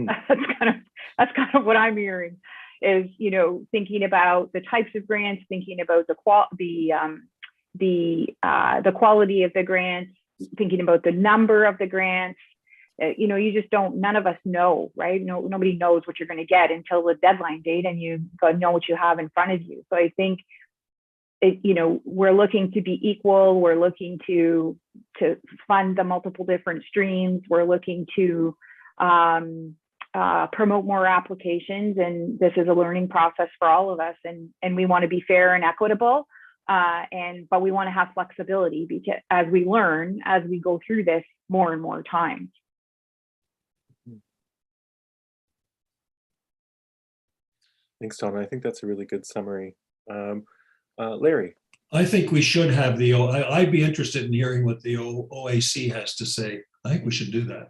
That's kind of what I'm hearing, is, you know, thinking about the types of grants, thinking about the quality of the grants, thinking about the number of the grants. You know, you just don't, none of us know, right? No, nobody knows what you're going to get until the deadline date, and you got to know what you have in front of you. So I think, you know, we're looking to be equal. We're looking to fund the multiple different streams. We're looking to promote more applications, and this is a learning process for all of us. And we want to be fair and equitable, but we want to have flexibility, because as we learn, as we go through this more and more times. Thanks, Donna. I think that's a really good summary. Larry. I think we should have I'd be interested in hearing what the OAC has to say. I think we should do that.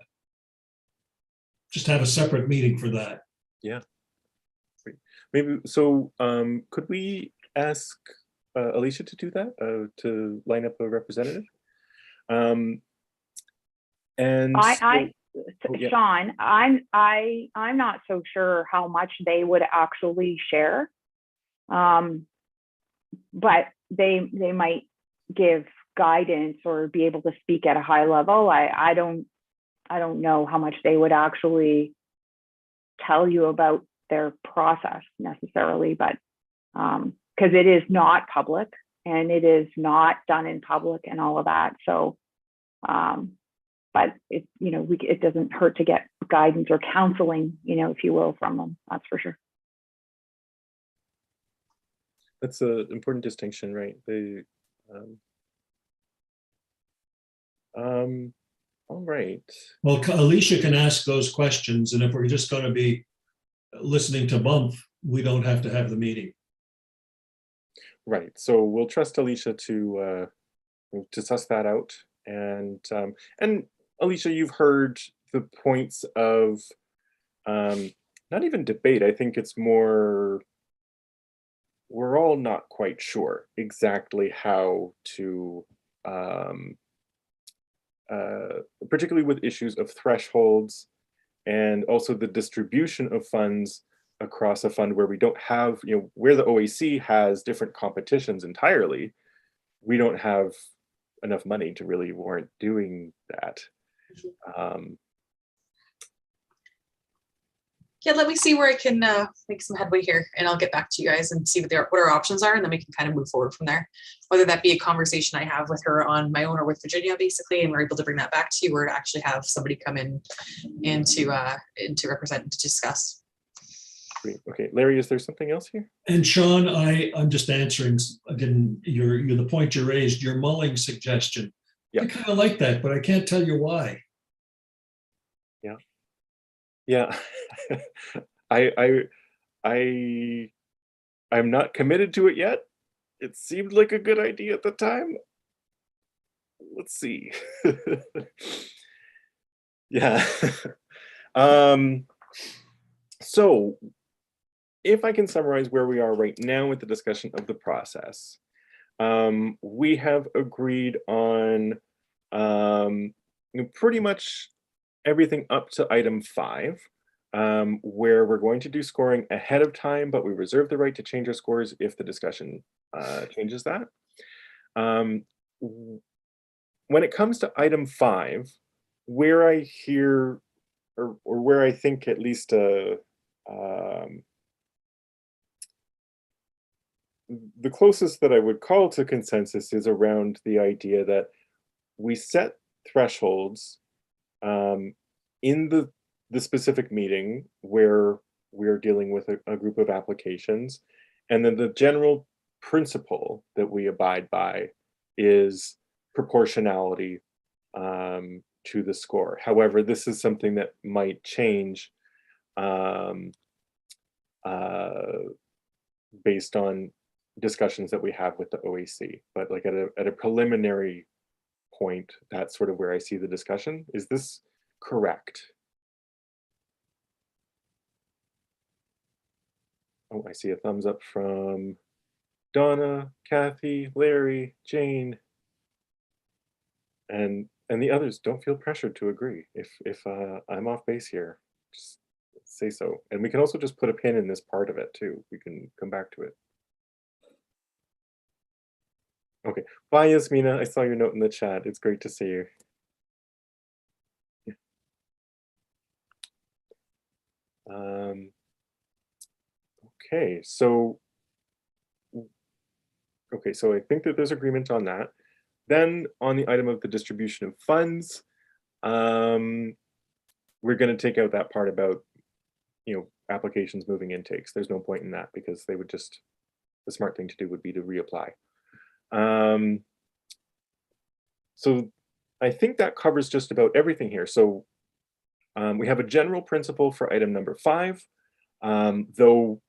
Just have a separate meeting for that. Yeah. Maybe, so could we ask Alicia to do that, to line up a representative? And Sean, I'm not so sure how much they would actually share, but they might give guidance or be able to speak at a high level. I don't know how much they would actually tell you about their process necessarily, but because it is not public and it is not done in public and all of that. So, but it, you know, it doesn't hurt to get guidance or counseling, you know, if you will, from them. That's for sure. That's an important distinction, right? All right. Well, Alicia can ask those questions, and if we're just going to be listening to Bump, we don't have to have the meeting. Right. So we'll trust Alicia to suss that out. And Alicia, you've heard the points of not even debate. I think it's more, we're all not quite sure exactly how to, particularly with issues of thresholds and also the distribution of funds across a fund where we don't have, where the OAC has different competitions entirely, we don't have enough money to really warrant doing that. Yeah, let me see where I can make some headway here, and I'll get back to you guys and see what our options are, and then we can kind of move forward from there. Whether that be a conversation I have with her on my own or with Virginia, basically, and we're able to bring that back to you, or to actually have somebody come in and to represent and to discuss. Great. Okay, Larry, is there something else here? And Sean, I'm just answering again the point you raised, your mulling suggestion. Yeah. I kind of like that, but I can't tell you why. Yeah, I'm not committed to it yet. It seemed like a good idea at the time. Let's see. Yeah. So if I can summarize where we are right now with the discussion of the process, we have agreed on pretty much everything up to item 5, where we're going to do scoring ahead of time, but we reserve the right to change our scores if the discussion changes that. When it comes to item 5, where I hear, or where I think at least the closest that I would call to consensus is around the idea that we set thresholds in the specific meeting where we're dealing with a group of applications, and then the general principle that we abide by is proportionality to the score. However, this is something that might change based on discussions that we have with the OAC, but like at a preliminary point, that's sort of where I see the discussion. Is this correct? Oh, I see a thumbs up from Donna, Kathy, Larry, Jane, and the others. Don't feel pressured to agree. If I'm off base here, just say so. And we can also just put a pin in this part of it too. We can come back to it. Okay, bye Yasmina. I saw your note in the chat. It's great to see you. Okay, so I think that there's agreement on that. Then on the item of the distribution of funds, we're going to take out that part about, applications moving intakes. There's no point in that because they would just, the smart thing to do would be to reapply. So I think that covers just about everything here. So we have a general principle for item number 5, though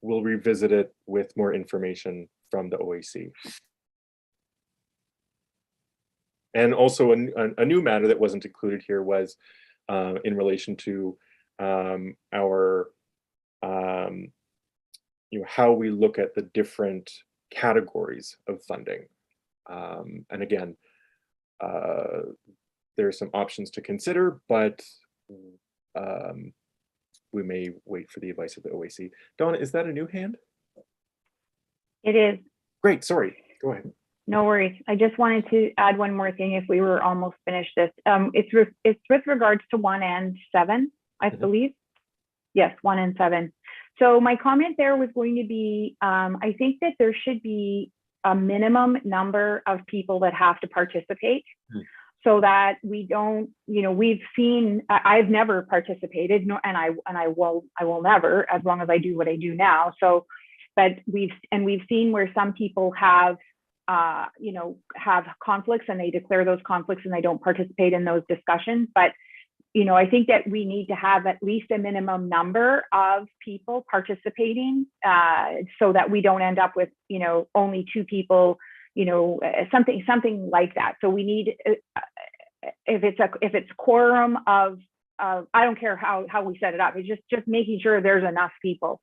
we'll revisit it with more information from the OAC. And also a new matter that wasn't included here was in relation to our, how we look at the different categories of funding. And again, there are some options to consider, but we may wait for the advice of the OAC. Donna, is that a new hand? It is. Great, sorry, go ahead. No worries. I just wanted to add one more thing if we were almost finished this. It's with regards to 1 and 7, I believe. Yes, 1 and 7. So my comment there was going to be, I think that there should be a minimum number of people that have to participate so that we don't, we've seen, I've never participated, and I will never, as long as I do what I do now. So, but we've seen where some people have, have conflicts and they declare those conflicts and they don't participate in those discussions. But I think that we need to have at least a minimum number of people participating, so that we don't end up with, only 2 people, something like that. So we need, if it's quorum of, I don't care how we set it up. It's just making sure there's enough people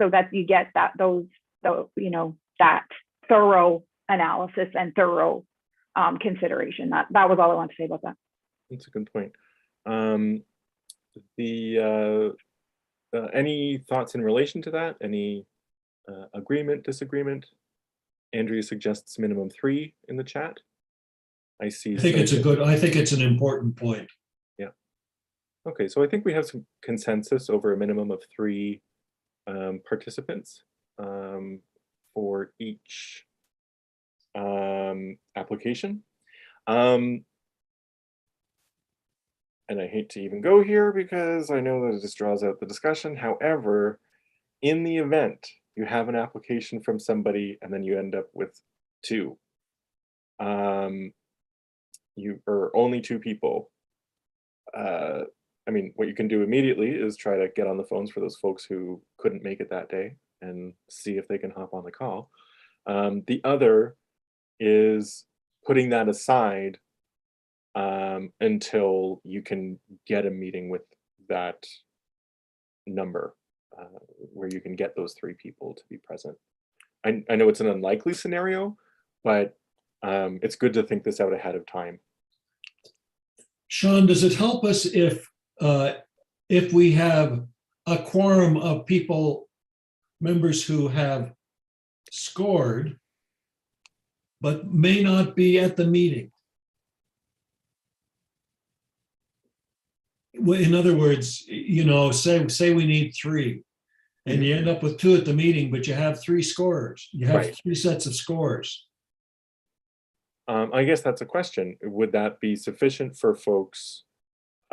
so that you get that thorough analysis and thorough consideration. That was all I want to say about that. That's a good point. Any thoughts in relation to that? Any agreement, disagreement? Andrea suggests minimum 3 in the chat. I see. I think it's an important point. Yeah. Okay, so I think we have some consensus over a minimum of 3 participants for each application. And I hate to even go here because I know that it just draws out the discussion. However, in the event you have an application from somebody and then you end up with 2, you or only 2 people, I mean, what you can do immediately is try to get on the phones for those folks who couldn't make it that day and see if they can hop on the call. The other is putting that aside until you can get a meeting with that number where you can get those 3 people to be present. I know it's an unlikely scenario, but it's good to think this out ahead of time. Sean, does it help us if we have a quorum of members who have scored, but may not be at the meeting? In other words, say we need 3, and you end up with 2 at the meeting, but you have 3 scorers. You have Right. 3 sets of scores. I guess that's a question. Would that be sufficient for folks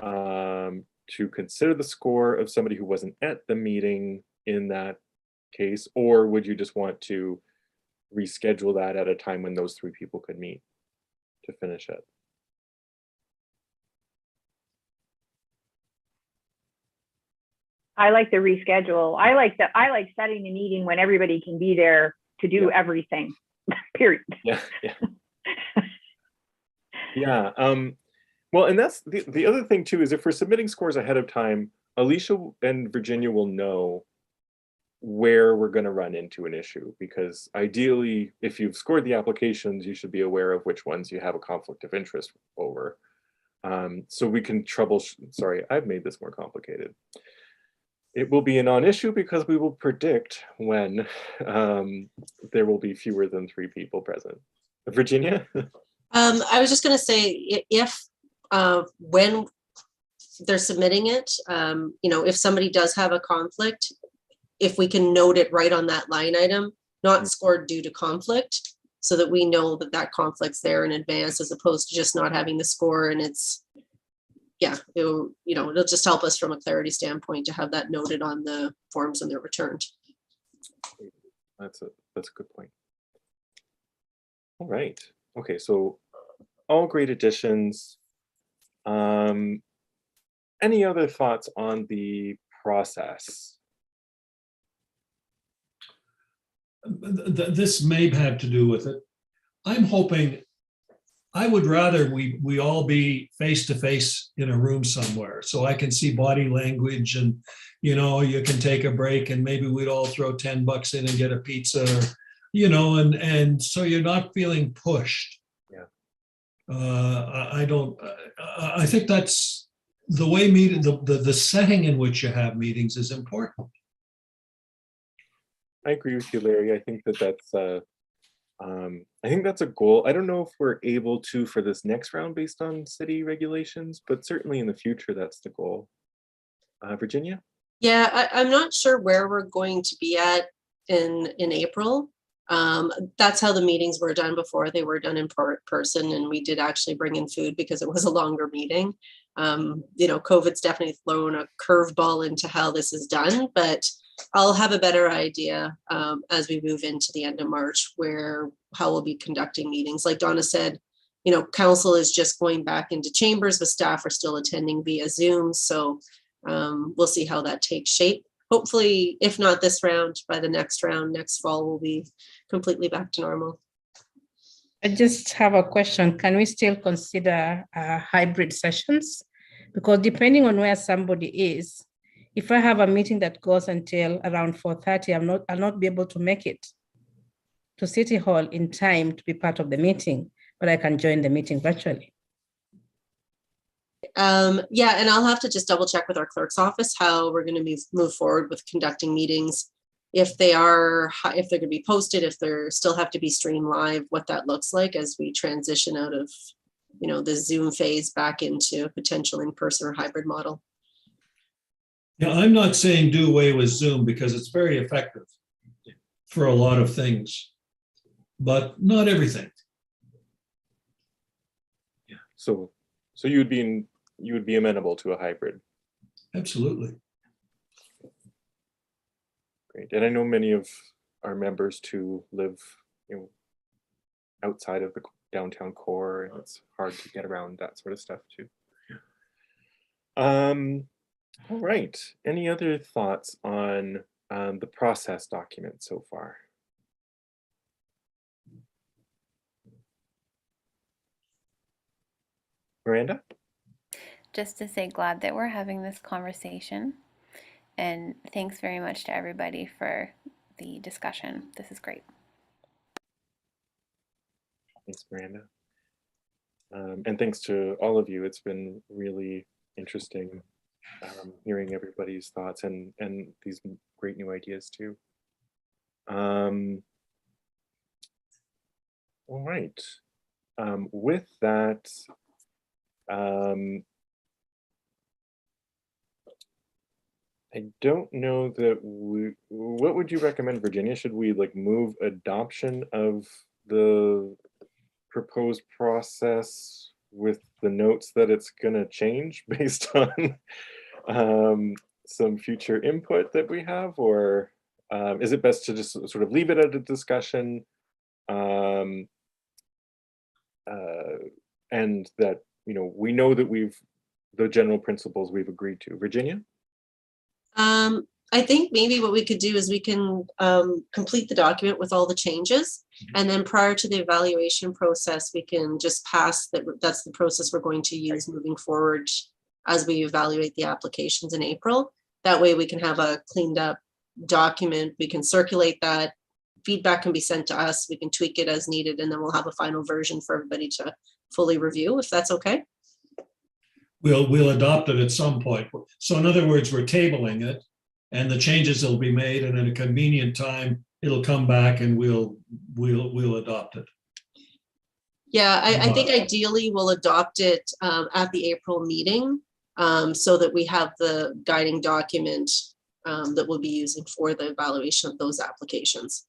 to consider the score of somebody who wasn't at the meeting in that case, or would you just want to reschedule that at a time when those 3 people could meet to finish it? I like the reschedule. I like setting a meeting when everybody can be there to do everything. Period. Yeah. Yeah. Well, and that's the other thing too, is if we're submitting scores ahead of time, Alicia and Virginia will know where we're going to run into an issue, because ideally, if you've scored the applications, you should be aware of which ones you have a conflict of interest over. So we can sorry, I've made this more complicated. It will be a non-issue because we will predict when there will be fewer than 3 people present. Virginia? I was just going to say, if when they're submitting it, if somebody does have a conflict, if we can note it right on that line item, not scored due to conflict, so that we know that conflict's there in advance, as opposed to just not having the score. And it'll just help us from a clarity standpoint to have that noted on the forms when they're returned. That's a good point. All right. Okay, so all great additions. Any other thoughts on the process? This may have to do with it. I'm hoping, I would rather we all be face to face in a room somewhere, so I can see body language, and you can take a break, and maybe we'd all throw $10 in and get a pizza, and so you're not feeling pushed. Yeah. I think that's the way the setting in which you have meetings is important. I agree with you, Larry. I think that's a goal. I don't know if we're able to for this next round based on city regulations, but certainly in the future, that's the goal. Virginia? Yeah, I'm not sure where we're going to be at in April. That's how the meetings were done before. They were done in person, and we did actually bring in food because it was a longer meeting. COVID's definitely thrown a curveball into how this is done, but I'll have a better idea as we move into the end of March how we'll be conducting meetings. Like Donna said, council is just going back into chambers, but staff are still attending via Zoom. So we'll see how that takes shape. Hopefully, if not this round, by the next round, next fall, we'll be completely back to normal. I just have a question. Can we still consider hybrid sessions? Because depending on where somebody is, if I have a meeting that goes until around 4:30, I'll not be able to make it to City Hall in time to be part of the meeting, but I can join the meeting virtually. Yeah, and I'll have to just double check with our clerk's office how we're going to move forward with conducting meetings. If they're going to be posted, if they still have to be streamed live, what that looks like as we transition out of, the Zoom phase back into potential in-person or hybrid model. Yeah, I'm not saying do away with Zoom because it's very effective for a lot of things, but not everything. Yeah. So you would be amenable to a hybrid. Absolutely. Great. And I know many of our members too live, outside of the downtown core, and it's hard to get around that sort of stuff too. All right. Any other thoughts on the process document so far? Miranda? Just to say, glad that we're having this conversation. And thanks very much to everybody for the discussion. This is great. Thanks, Miranda. And thanks to all of you. It's been really interesting hearing everybody's thoughts and these great new ideas too. All right. With that, I don't know that what would you recommend, Virginia? Should we move adoption of the proposed process with the notes that it's going to change based on some future input that we have, or is it best to just sort of leave it at a discussion and that we know that the general principles we've agreed to? Virginia? I think maybe what we could do is we can complete the document with all the changes, and then prior to the evaluation process, we can just pass that. That's the process we're going to use moving forward as we evaluate the applications in April. That way we can have a cleaned up document. We can circulate that. Feedback can be sent to us. We can tweak it as needed, and then we'll have a final version for everybody to fully review, if that's okay. We'll adopt it at some point. So in other words, we're tabling it and the changes will be made, and at a convenient time, it'll come back and we'll adopt it. Yeah, I think ideally we'll adopt it at the April meeting so that we have the guiding document that we'll be using for the evaluation of those applications.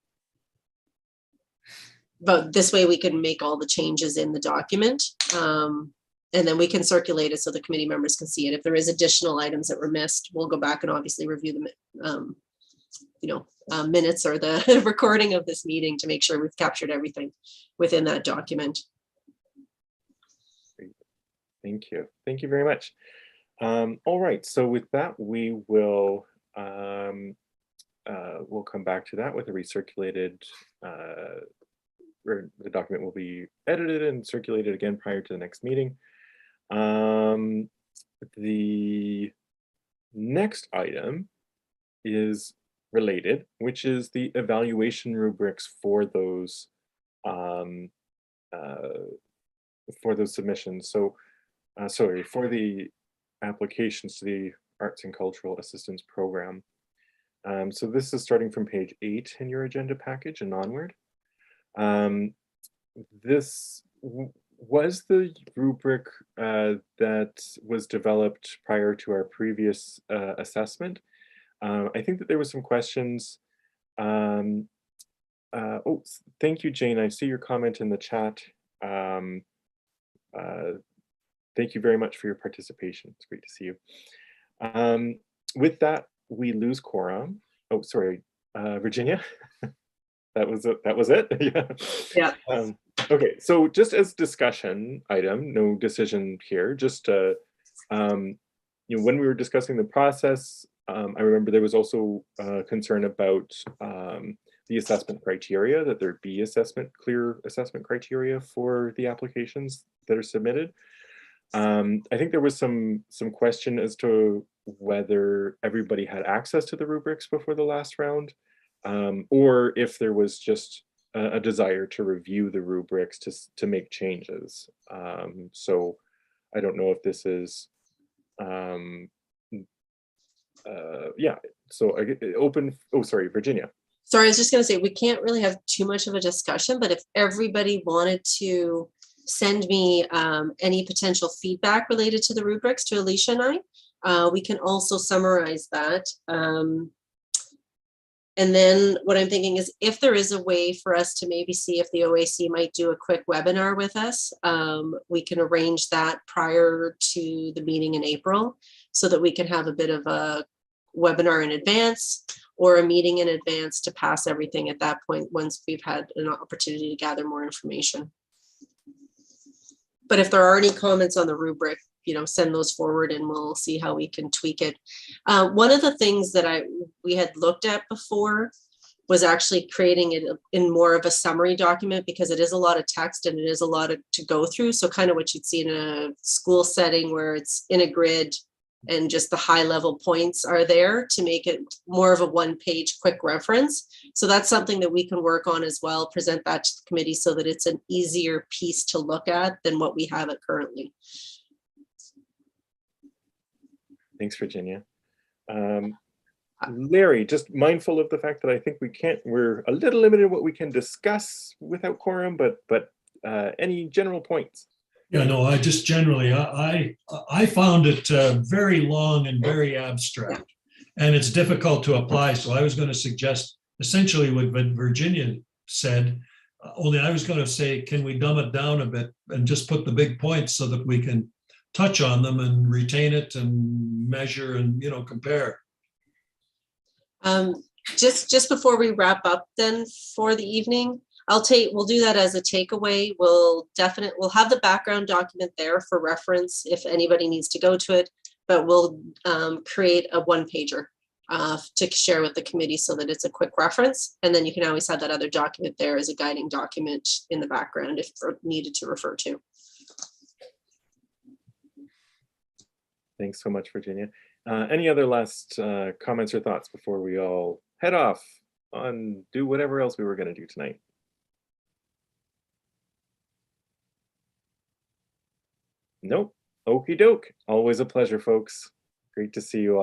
But this way we can make all the changes in the document and then we can circulate it so the committee members can see it. If there is additional items that were missed, we'll go back and obviously review the minutes or the recording of this meeting to make sure we've captured everything within that document. Thank you. Thank you very much. All right. So with that, we will we'll come back to that with a recirculated. Or the document will be edited and circulated again prior to the next meeting. The next item is related, which is the evaluation rubrics for those submissions. So, sorry, for the applications to the Arts and Cultural Assistance Program. So this is starting from page 8 in your agenda package and onward. This was the rubric that was developed prior to our previous assessment. I think that there were some questions. Oh, thank you, Jane. I see your comment in the chat. Thank you very much for your participation. It's great to see you. With that, we lose quorum. Oh, sorry, Virginia. That was it. Yeah. Yeah. Okay, so just as discussion item, no decision here, just when we were discussing the process, I remember there was also concern about the assessment criteria, that there be clear assessment criteria for the applications that are submitted. I think there was some question as to whether everybody had access to the rubrics before the last round, or if there was just a desire to review the rubrics to make changes. So I don't know if this is, yeah. So I get open. Oh, sorry, Virginia. Sorry, I was just going to say, we can't really have too much of a discussion, but if everybody wanted to send me any potential feedback related to the rubrics to Alicia and I, we can also summarize that. And then what I'm thinking is, if there is a way for us to maybe see if the OAC might do a quick webinar with us, we can arrange that prior to the meeting in April so that we can have a bit of a webinar in advance or a meeting in advance to pass everything at that point once we've had an opportunity to gather more information. But if there are any comments on the rubric, send those forward and we'll see how we can tweak it. One of the things that we had looked at before was actually creating it in more of a summary document, because it is a lot of text and it is a lot to go through. So kind of what you'd see in a school setting where it's in a grid and just the high level points are there, to make it more of a one-page quick reference. So that's something that we can work on as well, present that to the committee so that it's an easier piece to look at than what we have it currently. Thanks, Virginia. Larry, just mindful of the fact that I think we're a little limited in what we can discuss without quorum, but any general points? Yeah, no, I just generally, I found it very long and very abstract, and it's difficult to apply. So I was going to suggest essentially what Virginia said, only I was going to say, can we dumb it down a bit and just put the big points so that we can touch on them and retain it and measure and, compare. Just before we wrap up then for the evening, we'll do that as a takeaway. We'll have the background document there for reference if anybody needs to go to it, but we'll create a one-pager to share with the committee so that it's a quick reference. And then you can always have that other document there as a guiding document in the background if needed to refer to. Thanks so much, Virginia. Any other last comments or thoughts before we all head off on do whatever else we were going to do tonight? Nope. Okie doke. Always a pleasure, folks. Great to see you all.